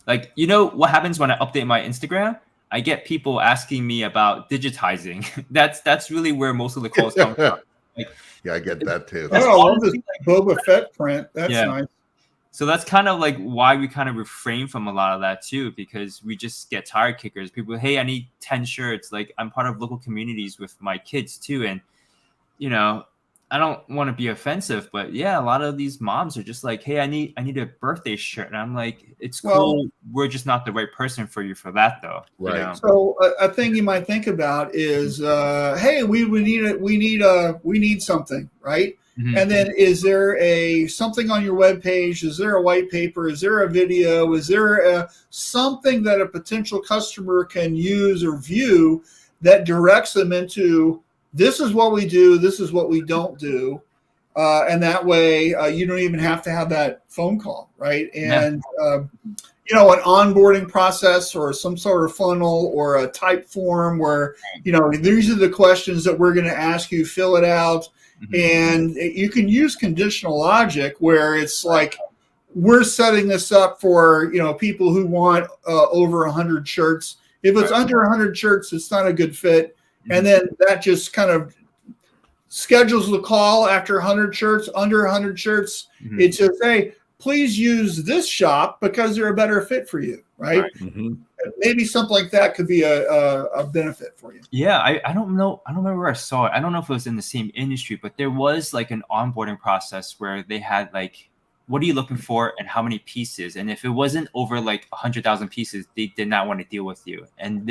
[SPEAKER 3] What happens when I update my Instagram? I get people asking me about digitizing. That's really where most of the calls come from.
[SPEAKER 2] Yeah, I get that too.
[SPEAKER 1] I love this Boba Fett print. That's nice.
[SPEAKER 3] So that's kind of why we kind of refrain from a lot of that too, because we just get tire kickers. People, hey, I need 10 shirts. I'm part of local communities with my kids too. And, I don't want to be offensive, but yeah, a lot of these moms are just hey, I need a birthday shirt. And I'm like, it's cool. We're just not the right person for you for that though.
[SPEAKER 2] Right.
[SPEAKER 1] So a thing you might think about is, hey, we need something, right? Mm-hmm. And then is there something on your webpage? Is there a white paper? Is there a video? Is there something that a potential customer can use or view that directs them into, this is what we do, this is what we don't do. And that way you don't even have to have that phone call, right? And, an onboarding process or some sort of funnel or a type form where, these are the questions that we're going to ask you, fill it out. Mm-hmm. And you can use conditional logic where it's we're setting this up for, people who want over 100 shirts. If it's under 100 shirts, it's not a good fit. And then that just kind of schedules the call after 100 shirts, under 100 shirts. Mm-hmm. It says, hey, please use this shop because they're a better fit for you, right? Mm-hmm. Maybe something like that could be a benefit for you.
[SPEAKER 3] Yeah, I don't know. I don't remember where I saw it. I don't know if it was in the same industry, but there was an onboarding process where they had what are you looking for and how many pieces? And if it wasn't over 100,000 pieces, they did not want to deal with you. And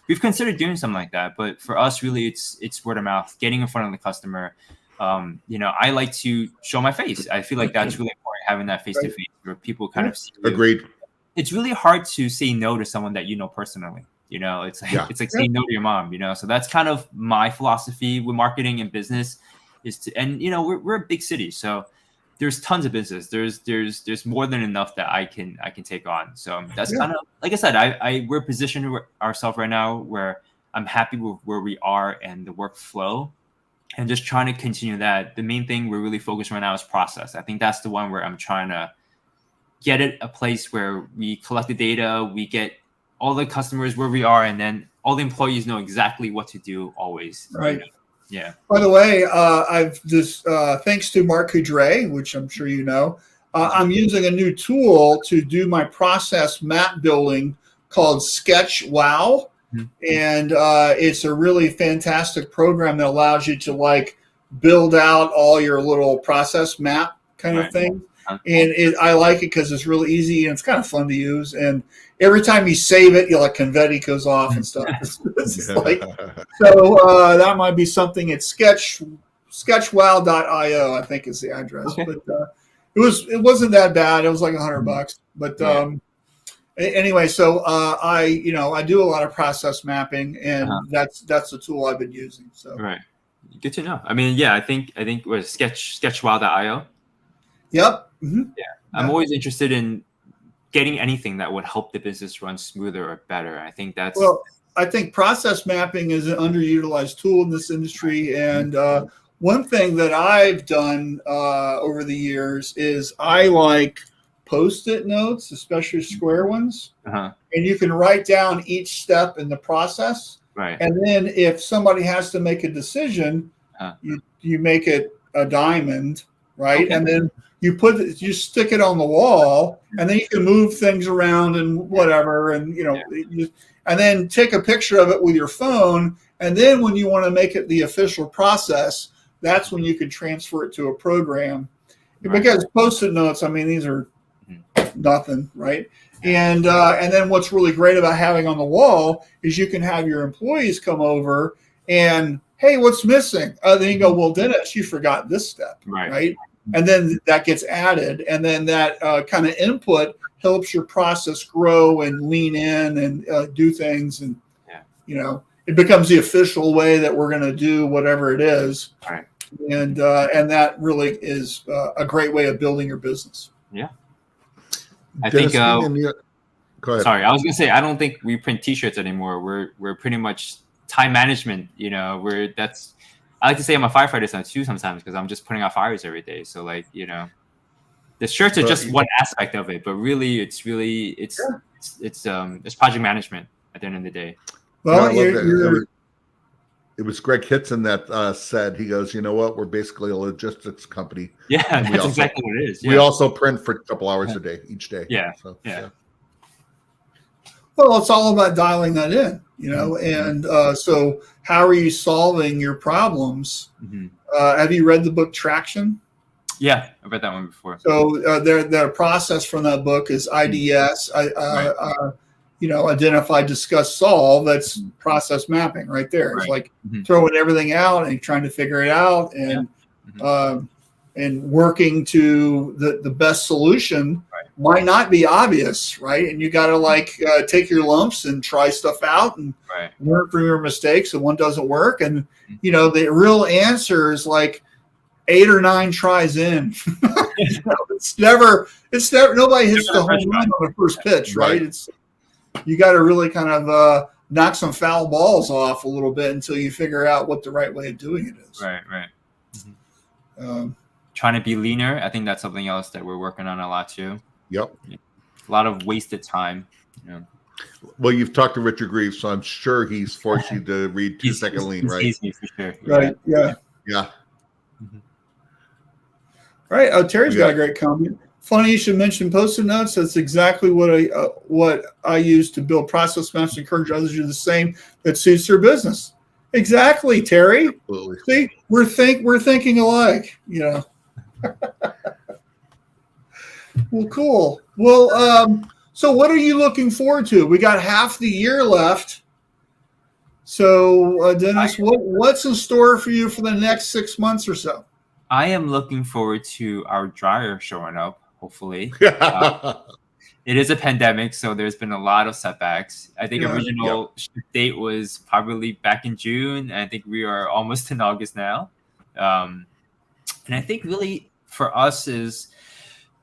[SPEAKER 3] we've considered doing something like that. But for us, really, it's word of mouth, getting in front of the customer. I like to show my face. I feel like that's really important, having that face-to-face where people kind of see you.
[SPEAKER 2] Agreed.
[SPEAKER 3] It's really hard to say no to someone that you know personally. It's like saying no to your mom, So that's kind of my philosophy with marketing and business we're a big city. So there's tons of business. There's more than enough that I can take on. So that's kind of, like I said, we're positioned ourselves right now where I'm happy with where we are and the workflow, and just trying to continue that. The main thing we're really focused right now is process. I think that's the one where I'm trying to get it a place where we collect the data, we get all the customers where we are, and then all the employees know exactly what to do always.
[SPEAKER 1] Right.
[SPEAKER 3] Yeah.
[SPEAKER 1] By the way, I've just thanks to Mark Coudray, which I'm sure you know, I'm using a new tool to do my process map building called Sketch Wow, and it's a really fantastic program that allows you to build out all your little process map kind of thing. And I like it because it's really easy and it's kind of fun to use. And every time you save it, confetti goes off and stuff. So that might be something at sketchwow.io, I think is the address. Okay. But it wasn't that bad. It was $100. But anyway, so I do a lot of process mapping, and that's the tool I've been using. So
[SPEAKER 3] right, good to know. I mean, I think it was sketchwow.io.
[SPEAKER 1] Yep.
[SPEAKER 3] Mm-hmm. Yeah, I'm always interested in getting anything that would help the business run smoother or better. I think that's
[SPEAKER 1] I think process mapping is an underutilized tool in this industry. And one thing that I've done over the years is I like Post-it notes, especially square ones. And you can write down each step in the process.
[SPEAKER 3] Right.
[SPEAKER 1] And then if somebody has to make a decision, you make it a diamond, right? Okay. And then you stick it on the wall, and then you can move things around and whatever, and and then take a picture of it with your phone. And then when you want to make it the official process, that's when you can transfer it to a program. Right. Because Post-it notes, I mean, these are nothing, right? And then what's really great about having on the wall is you can have your employees come over and, hey, what's missing? Then you go, well, Dennis, you forgot this step, right? And then that gets added, and then that kind of input helps your process grow and lean in and do things, and it becomes the official way that we're going to do whatever it is.
[SPEAKER 3] Right.
[SPEAKER 1] And that really is a great way of building your business.
[SPEAKER 3] Yeah. I think.
[SPEAKER 2] Go ahead.
[SPEAKER 3] Sorry, I was gonna say I don't think we print T-shirts anymore. We're pretty much time management. I like to say I'm a firefighter now too sometimes, because I'm just putting out fires every day. So the shirts are just one aspect of it, but really it's project management at the end of the day.
[SPEAKER 1] Well,
[SPEAKER 2] it was Greg Hitson that said, he goes, you know what, we're basically a logistics company.
[SPEAKER 3] Yeah, that's exactly what it is. Yeah.
[SPEAKER 2] We also print for a couple hours a day, each day.
[SPEAKER 3] Yeah.
[SPEAKER 2] So,
[SPEAKER 1] Well, it's all about dialing that in, and so how are you solving your problems? Have you read the book Traction?
[SPEAKER 3] Yeah, I've read that one before.
[SPEAKER 1] So the process from that book is IDS, identify, discuss, solve. That's process mapping right there. It's like throwing everything out and trying to figure it out, and and working to the best solution might not be obvious, right? And you got to take your lumps and try stuff out and learn from your mistakes. And one doesn't work, and the real answer is 8 or 9 tries in. It's never nobody hits the home run on the first pitch, right? You got to really kind of knock some foul balls off a little bit until you figure out what the right way of doing it is.
[SPEAKER 3] Right. Trying to be leaner. I think that's something else that we're working on a lot too.
[SPEAKER 2] Yep.
[SPEAKER 3] A lot of wasted time.
[SPEAKER 2] Well, you've talked to Richard Greaves, so I'm sure he's forced you to read 2 Second Lean, right?
[SPEAKER 3] Easy for sure.
[SPEAKER 1] Right. Yeah. Right. Oh, Terry's got a great comment. Funny you should mention Post-it notes. That's exactly what I use to build process maps and encourage others to do the same that suits their business. Exactly, Terry.
[SPEAKER 2] Absolutely.
[SPEAKER 1] See, we're thinking alike. Well, cool. Well, so what are you looking forward to? We got half the year left. So, Dennis, what's in store for you for the next 6 months or so?
[SPEAKER 3] I am looking forward to our dryer showing up, hopefully. It is a pandemic, so there's been a lot of setbacks. I think original date was probably back in June, and I think we are almost in August now. And I think really for us is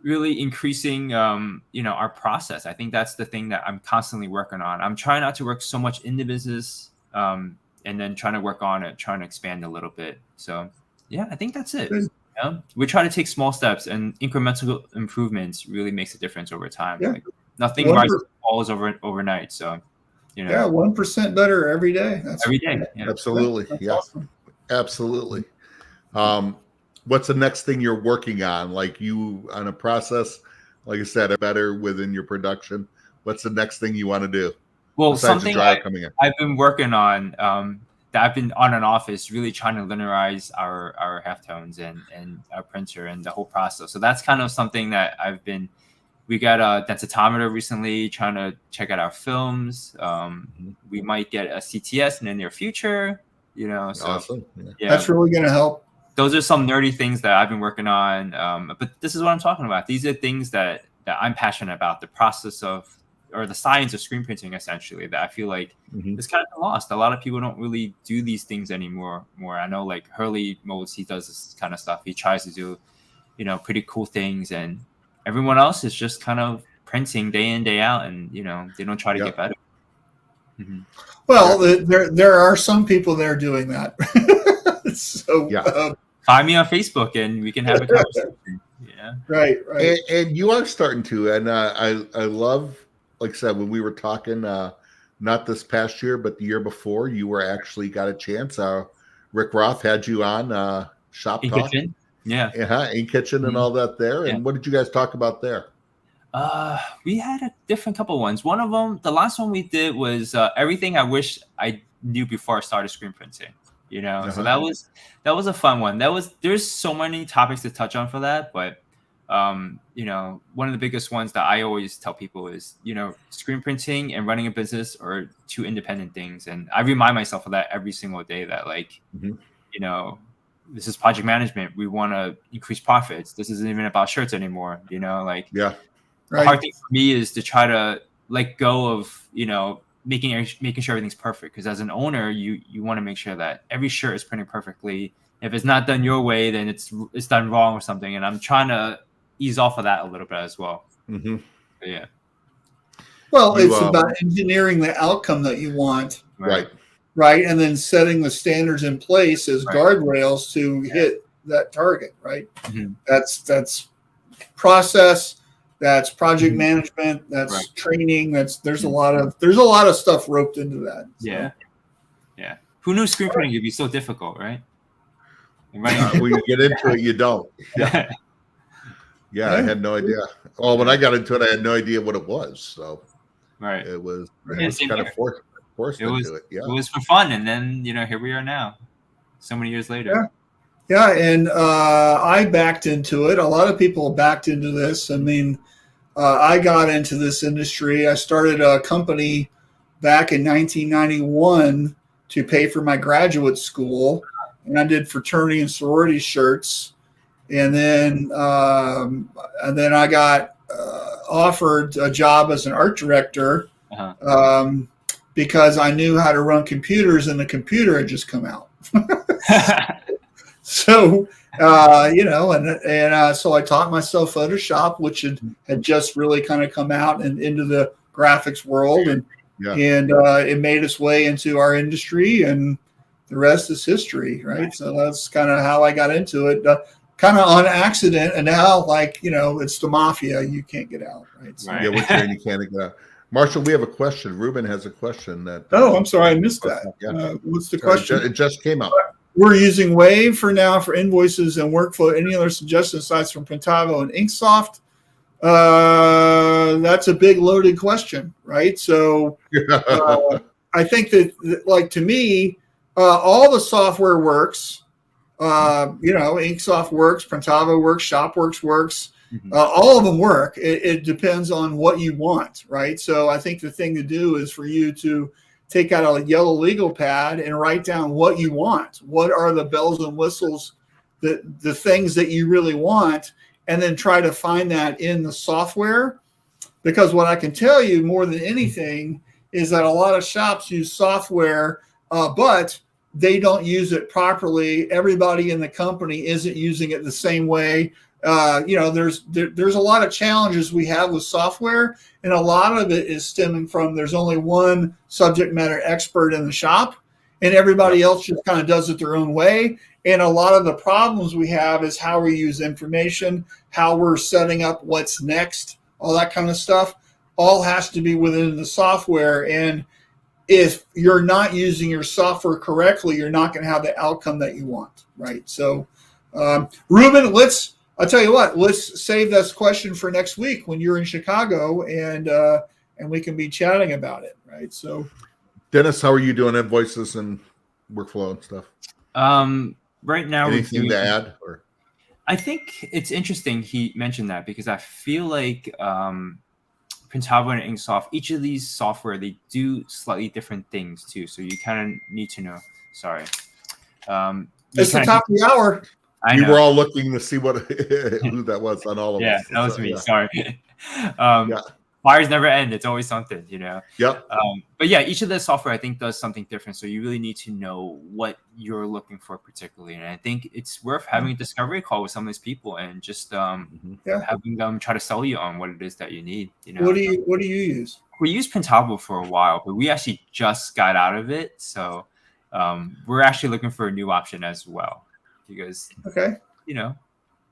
[SPEAKER 3] really increasing, our process. I think that's the thing that I'm constantly working on. I'm trying not to work so much in the business, and then trying to work on it, trying to expand a little bit. So I think that's it. We try to take small steps, and incremental improvements really makes a difference over time. Nothing rises falls overnight. So,
[SPEAKER 1] 1% better every day.
[SPEAKER 3] Every day.
[SPEAKER 2] Absolutely.
[SPEAKER 1] That's awesome.
[SPEAKER 2] Absolutely. What's the next thing you're working on? Like you on a process, like I said, better within your production. What's the next thing you want to do?
[SPEAKER 3] Well, something I've been working on, that I've been on and off, is really trying to linearize our halftones and our printer and the whole process. So that's kind of something that we got a densitometer recently, trying to check out our films. We might get a CTS in the near future, So,
[SPEAKER 2] awesome.
[SPEAKER 1] That's really going to help.
[SPEAKER 3] Those are some nerdy things that I've been working on. But this is what I'm talking about. These are things that I'm passionate about, the process of, or the science of screen printing, essentially, that I feel like is kind of lost. A lot of people don't really do these things anymore. I know Hurley Modes, he does this kind of stuff. He tries to do, pretty cool things, and everyone else is just kind of printing day in, day out, and they don't try to get better. Mm-hmm.
[SPEAKER 1] Well, there are some people there doing that. So
[SPEAKER 3] find me on Facebook and we can have a conversation. Yeah,
[SPEAKER 1] right.
[SPEAKER 2] And you are starting to, and I love, like I said, when we were talking, not this past year, but the year before, you were actually got a chance. Rick Roth had you on Shop
[SPEAKER 3] in
[SPEAKER 2] Talk,
[SPEAKER 3] kitchen.
[SPEAKER 2] in kitchen and all that there. And what did you guys talk about there?
[SPEAKER 3] We had a different couple ones. One of them, the last one we did was everything I wish I knew before I started screen printing. So that was a fun one. There's so many topics to touch on for that, but one of the biggest ones that I always tell people is screen printing and running a business are two independent things, and I remind myself of that every single day. That this is project management. We want to increase profits. This isn't even about shirts anymore. The hard thing for me is to try to let go of making sure everything's perfect, because as an owner you want to make sure that every shirt is printed perfectly. If it's not done your way, then it's done wrong or something, and I'm trying to ease off of that a little bit as well.
[SPEAKER 1] Well, it's about engineering the outcome that you want,
[SPEAKER 2] right,
[SPEAKER 1] and then setting the standards in place as guardrails to hit that target, right? That's process. That's project management. That's training. There's a lot of stuff roped into that. So.
[SPEAKER 3] Yeah. Who knew screen printing would be so difficult, right?
[SPEAKER 2] When you get into it, you don't. I had no idea. Well, when I got into it, I had no idea what it was. So it was kind of forced into it. Yeah,
[SPEAKER 3] it was for fun, and then here we are now, so many years later.
[SPEAKER 1] Yeah, and I backed into it. A lot of people backed into this. I mean, I got into this industry. I started a company back in 1991 to pay for my graduate school, and I did fraternity and sorority shirts. And then I got offered a job as an art director because I knew how to run computers, and the computer had just come out. So, so I taught myself Photoshop, which had just really kind of come out and into the graphics world, and it made its way into our industry, and the rest is history, right? So that's kind of how I got into it, kind of on accident, and now, it's the mafia, you can't get out, right? So,
[SPEAKER 2] once you're in, you can't get out. Marshall, we have a question. Ruben has a question that.
[SPEAKER 1] Oh, I'm sorry, I missed that. What's the question?
[SPEAKER 2] It just came up.
[SPEAKER 1] We're using Wave for now for invoices and workflow. Any other suggestions aside from Printavo and Inksoft? That's a big loaded question, right? So I think that, to me, all the software works. Inksoft works, Printavo works, Shopworks works. All of them work. It depends on what you want, right? So I think the thing to do is for you to take out a yellow legal pad and write down what you want. What are the bells and whistles, the things that you really want, and then try to find that in the software. Because what I can tell you more than anything is that a lot of shops use software, but they don't use it properly. Everybody in the company isn't using it the same way. There's a lot of challenges we have with software, and a lot of it is stemming from there's only one subject matter expert in the shop, and everybody else just kind of does it their own way. And a lot of the problems we have is how we use information, how we're setting up what's next, all that kind of stuff, all has to be within the software. And if you're not using your software correctly, you're not going to have the outcome that you want, right? So, Ruben, I'll tell you what, let's save this question for next week when you're in Chicago, and we can be chatting about it, right? So,
[SPEAKER 2] Dennis, how are you doing invoices and workflow and stuff?
[SPEAKER 3] Right now,
[SPEAKER 2] anything to add? Or?
[SPEAKER 3] I think it's interesting he mentioned that, because I feel like Printavo and Inksoft, each of these software, they do slightly different things too. So you kind of need to know. Sorry.
[SPEAKER 1] It's the top of the hour.
[SPEAKER 2] We were all looking to see who that was on all of us.
[SPEAKER 3] Yeah, that was me.
[SPEAKER 2] Yeah.
[SPEAKER 3] Sorry. fires never end. It's always something, you know.
[SPEAKER 2] Yep.
[SPEAKER 3] But yeah, each of the software I think does something different. So you really need to know what you're looking for particularly. And I think it's worth having a discovery call with some of these people and just having them try to sell you on what it is that you need. You know.
[SPEAKER 1] What do you use?
[SPEAKER 3] We used Printable for a while, but we actually just got out of it. So we're actually looking for a new option as well because you know,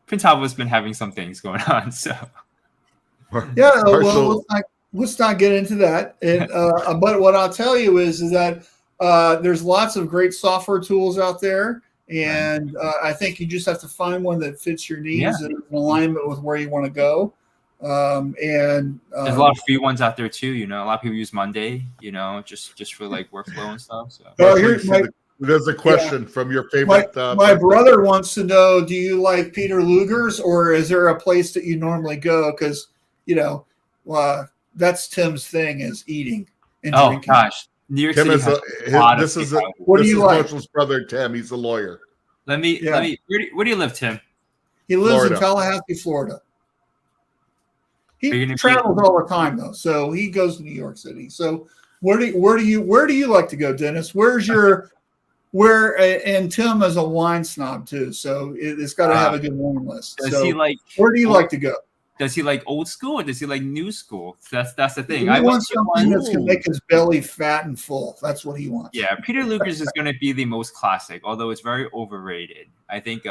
[SPEAKER 3] Printable has been having some things going on. So
[SPEAKER 1] yeah, well, let's not get into that. And but what I'll tell you is that there's lots of great software tools out there, and I think you just have to find one that fits your needs and in alignment with where you want to go. And
[SPEAKER 3] there's a lot of free ones out there too. You know, a lot of people use Monday. You know, just for like workflow and stuff. So
[SPEAKER 2] there's a question from your favorite.
[SPEAKER 1] My brother wants to know: do you like Peter Luger's, or is there a place that you normally go? Because you know, that's Tim's thing is eating and drinking.
[SPEAKER 3] Oh gosh, New York
[SPEAKER 2] Tim
[SPEAKER 3] City
[SPEAKER 1] what do you like?
[SPEAKER 2] Marshall's brother Tim. He's a lawyer.
[SPEAKER 3] Let me. Where do you live, Tim?
[SPEAKER 1] He lives in Tallahassee, Florida. He travels all the time though, so he goes to New York City. So where do you like to go, Dennis? And Tim is a wine snob too, so it's got to have a good wine list. Where do you like to go?
[SPEAKER 3] Does he like old school or does he like new school? That's the thing.
[SPEAKER 1] He wants something that's going to make his belly fat and full. That's what he wants.
[SPEAKER 3] Yeah, Peter Luger's is going to be the most classic, although it's very overrated. I think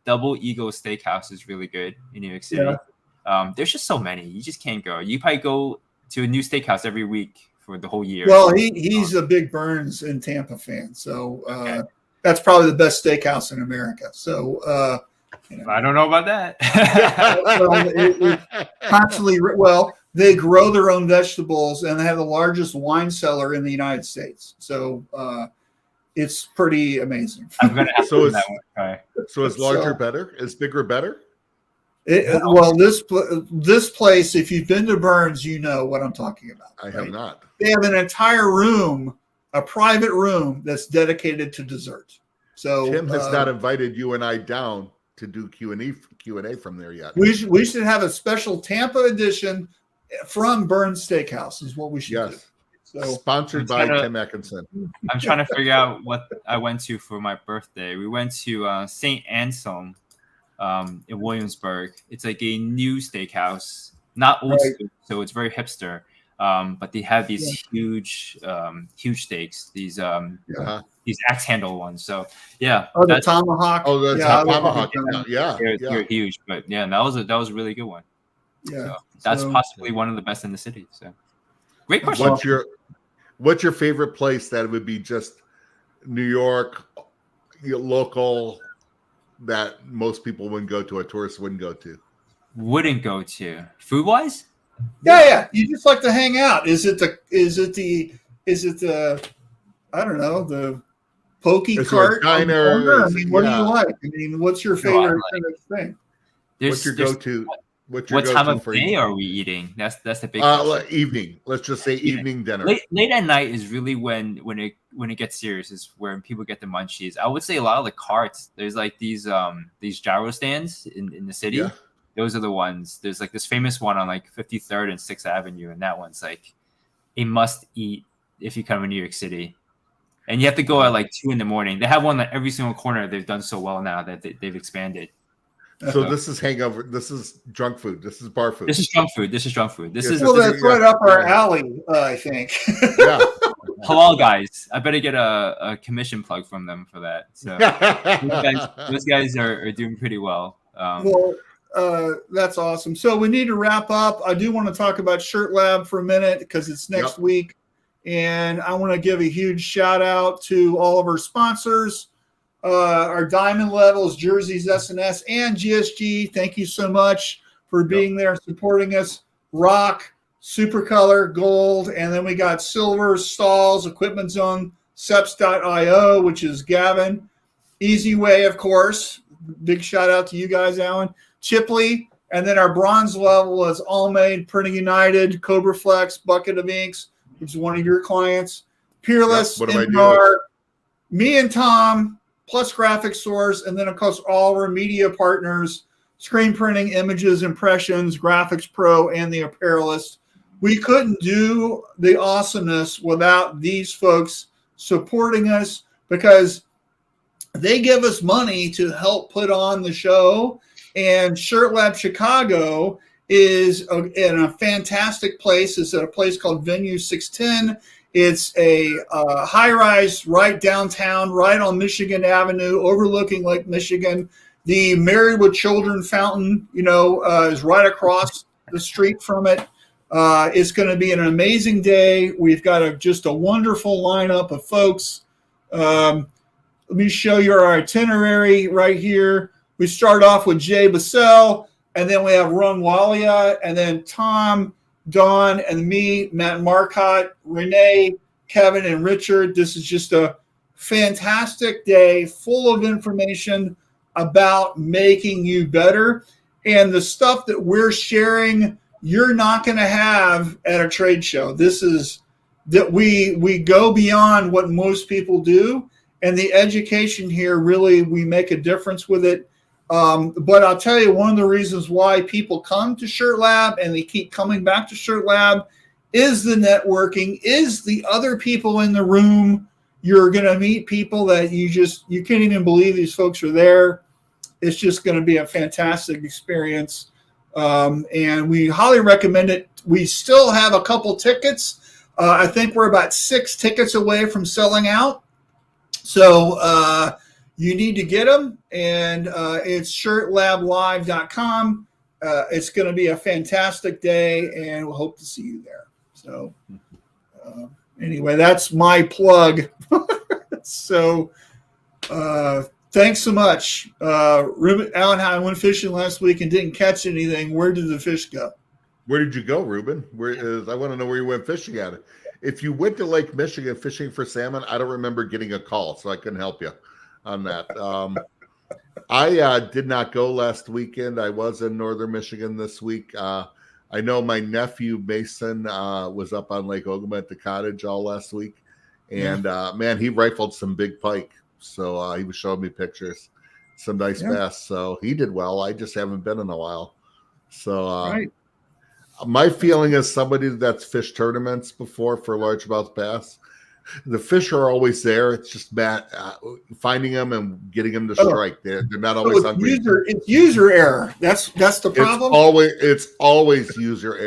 [SPEAKER 3] Double Eagle Steakhouse is really good in New York City. Yeah. There's just so many. You just can't go. You probably go to a new steakhouse every week for the whole year.
[SPEAKER 1] Well, he's a big Burns in Tampa fan, so that's probably the best steakhouse in America. So you know.
[SPEAKER 3] I don't know about that.
[SPEAKER 1] They grow their own vegetables and they have the largest wine cellar in the United States. So it's pretty amazing.
[SPEAKER 3] I'm gonna have to that one try.
[SPEAKER 2] So is larger better? Is bigger better?
[SPEAKER 1] This place, if you've been to Burns, you know what I'm talking about.
[SPEAKER 2] I have not.
[SPEAKER 1] They have an entire room, a private room that's dedicated to dessert. So
[SPEAKER 2] Tim has not invited you and I down to do Q&A from there yet.
[SPEAKER 1] We should have a special Tampa edition from Burns Steakhouse is what we should do. So,
[SPEAKER 2] sponsored by Tim Atkinson.
[SPEAKER 3] I'm trying to figure out what I went to for my birthday. We went to St. Anselm in Williamsburg. It's like a new steakhouse, not old school, so it's very hipster. But they have these huge steaks. These axe handle ones. So
[SPEAKER 1] the tomahawk.
[SPEAKER 2] Oh, the tomahawk.
[SPEAKER 3] They're huge. But that was a really good one. Yeah, so that's possibly one of the best in the city. So great question.
[SPEAKER 2] What's your favorite place that would be just New York, local, that most people wouldn't go to, a tourist wouldn't go to?
[SPEAKER 3] Wouldn't go to food wise?
[SPEAKER 1] Yeah. You just like to hang out. Is it the I don't know, the pokey cart
[SPEAKER 2] diner?
[SPEAKER 1] I mean, what do you like? I mean, what's your favorite kind of thing?
[SPEAKER 2] What's your go-to?
[SPEAKER 3] What time of day are we eating? That's the big
[SPEAKER 2] evening. Let's just say evening dinner.
[SPEAKER 3] Late at night is really when it gets serious, is when people get the munchies. I would say a lot of the carts. There's like these gyro stands in the city. Yeah. Those are the ones. There's like this famous one on like 53rd and 6th Avenue, and that one's like a must eat if you come to New York City. And you have to go at like 2 a.m. They have one at every single corner. They've done so well now that they've expanded.
[SPEAKER 2] So this is hangover. This is drunk food. This is bar food.
[SPEAKER 3] This is junk food. That's
[SPEAKER 1] right up our alley, I think.
[SPEAKER 2] Yeah.
[SPEAKER 3] Halal guys. I better get a commission plug from them for that. So those guys are doing pretty well.
[SPEAKER 1] That's awesome. So we need to wrap up. I do want to talk about Shirt Lab for a minute because it's next week. And I want to give a huge shout out to all of our sponsors. Our Diamond Levels, Jerseys, SNS, and GSG. Thank you so much for being there and supporting us. Rock, Supercolor, Gold, and then we got Silver, Stalls, Equipment Zone, Seps.io, which is Gavin. Easy Way, of course. Big shout out to you guys, Alan. Chipley, and then our bronze level is All Made, Printing United, Cobra Flex, Bucket of Inks, which is one of your clients. Peerless, me and Tom, plus Graphic Source, and then, of course, all our media partners, Screen Printing, Images, Impressions, Graphics Pro, and the Apparelist. we couldn't do the awesomeness without these folks supporting us, because they give us money to help put on the show. And Shirt Lab Chicago is in a fantastic place. It's at a place called Venue 610. It's a high-rise right downtown, right on Michigan Avenue, overlooking Lake Michigan. The Married with Children fountain, is right across the street from it. It's going to be an amazing day. We've got just a wonderful lineup of folks. Let me show you our itinerary right here. We start off with Jay Bassell, and then we have Ron Walia, and then Tom, Don, and me, Matt Marcotte, Renee, Kevin, and Richard. This is just a fantastic day full of information about making you better. And the stuff that we're sharing, you're not going to have at a trade show. This is that we go beyond what most people do. And the education here, really, we make a difference with it. But I'll tell you, one of the reasons why people come to Shirt Lab and they keep coming back to Shirt Lab is the networking, is the other people in the room. You're going to meet people that you can't even believe these folks are there. It's just going to be a fantastic experience. And we highly recommend it. We still have a couple tickets. I think we're about 6 tickets away from selling out. So you need to get them, and it's shirtlablive.com. It's going to be a fantastic day, and we'll hope to see you there. So anyway, that's my plug. So thanks so much. Ruben, Alan, I went fishing last week and didn't catch anything. Where did the fish go?
[SPEAKER 2] Where did you go, Ruben? I want to know where you went fishing at. If you went to Lake Michigan fishing for salmon, I don't remember getting a call, so I couldn't help you on that. I did not go last weekend. I was in northern Michigan this week. I know my nephew Mason was up on Lake Ogama at the cottage all last week, and man, he rifled some big pike. So he was showing me pictures, some nice bass. So he did well. I just haven't been in a while. So my feeling is somebody that's fished tournaments before for largemouth bass, the fish are always there. It's just finding them and getting them to strike. They're not always hungry.
[SPEAKER 1] It's user error. That's the problem.
[SPEAKER 2] It's always user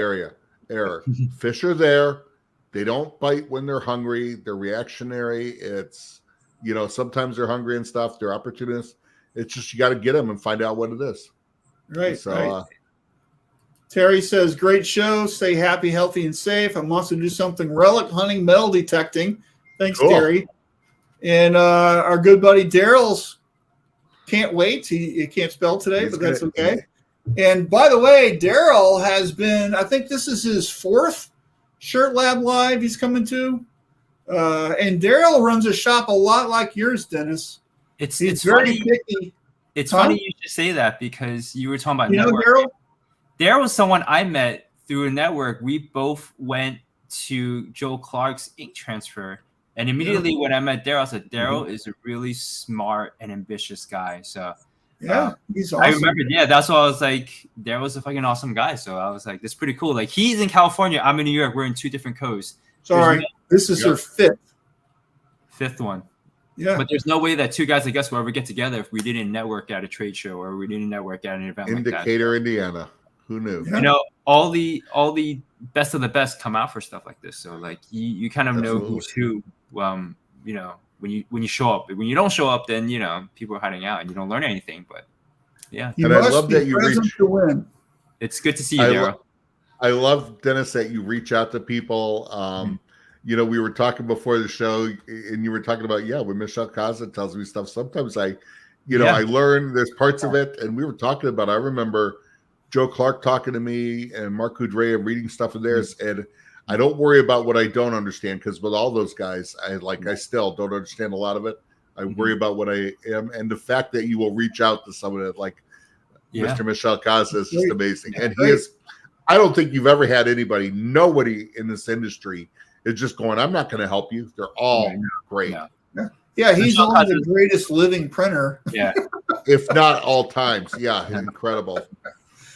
[SPEAKER 2] error. Fish are there. They don't bite when they're hungry. They're reactionary. It's, sometimes they're hungry and stuff. They're opportunists. It's just you got to get them and find out what it is.
[SPEAKER 1] Right.
[SPEAKER 2] So.
[SPEAKER 1] Right. Terry says, great show. Stay happy, healthy, and safe. I'm also do something relic hunting, metal detecting. Thanks, cool. Terry. And our good buddy Daryl's can't wait. He can't spell today, but that's okay. And by the way, Daryl has been, I think this is his 4th Shirt Lab Live he's coming to. And Daryl runs a shop a lot like yours, Dennis.
[SPEAKER 3] It's
[SPEAKER 1] very
[SPEAKER 3] funny.
[SPEAKER 1] Picky.
[SPEAKER 3] It's funny you should say that, because you were talking about network.
[SPEAKER 1] Daryl?
[SPEAKER 3] There was someone I met through a network. We both went to Joe Clark's ink transfer. And immediately when I met Daryl, I said, Daryl is a really smart and ambitious guy. So
[SPEAKER 1] he's awesome.
[SPEAKER 3] I remember, that's why I was like, Daryl's a fucking awesome guy. So I was like, that's pretty cool. Like, he's in California. I'm in New York. We're in 2 different coasts.
[SPEAKER 1] Sorry, this is her
[SPEAKER 3] 5th one.
[SPEAKER 1] Yeah.
[SPEAKER 3] But there's no way that 2 guys like us will ever get together if we didn't network at a trade show or we didn't network at an event like that.
[SPEAKER 2] Decatur, Indiana. Who knew?
[SPEAKER 3] Yeah. All the best of the best come out for stuff like this. So like you kind of know who's who. When you show up. When you don't show up, then people are hiding out and you don't learn anything. But yeah,
[SPEAKER 1] and I love that you reach to win.
[SPEAKER 3] It's good to see you, Daryl.
[SPEAKER 2] I love, Dennis, that you reach out to people. We were talking before the show, and you were talking about when Michelle Kaza tells me stuff. Sometimes I learn there's parts of it, and we were talking about. I remember Joe Clark talking to me and Mark Coudray reading stuff of theirs, and I don't worry about what I don't understand, because with all those guys, I still don't understand a lot of it. I worry about what I am, and the fact that you will reach out to someone like Mr. Michelle Kaza is just amazing. And he is. I don't think you've ever had nobody in this industry is just going, I'm not going to help you. They're all great.
[SPEAKER 1] Yeah, he's only the greatest living printer.
[SPEAKER 3] Yeah.
[SPEAKER 2] If not all times. Yeah, incredible.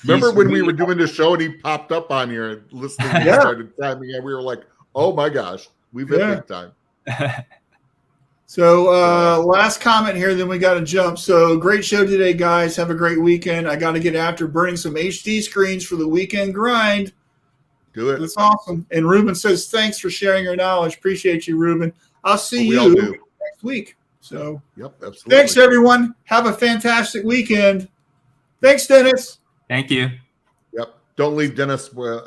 [SPEAKER 2] Remember when we were doing the show and he popped up on here and listening and
[SPEAKER 1] Yeah.
[SPEAKER 2] started timing, and we were like, "Oh my gosh, we've hit big time."
[SPEAKER 1] So last comment here, then we got to jump. So great show today, guys. Have a great weekend. I got to get after burning some HD screens for the weekend grind.
[SPEAKER 2] Do it.
[SPEAKER 1] That's awesome. And Ruben says, thanks for sharing your knowledge. Appreciate you, Ruben. I'll see
[SPEAKER 2] We all
[SPEAKER 1] you
[SPEAKER 2] do.
[SPEAKER 1] next week. So
[SPEAKER 2] Yep, absolutely.
[SPEAKER 1] thanks, everyone. Have a fantastic weekend. Thanks, Dennis.
[SPEAKER 3] Thank you.
[SPEAKER 2] Yep. Don't leave Dennis. We're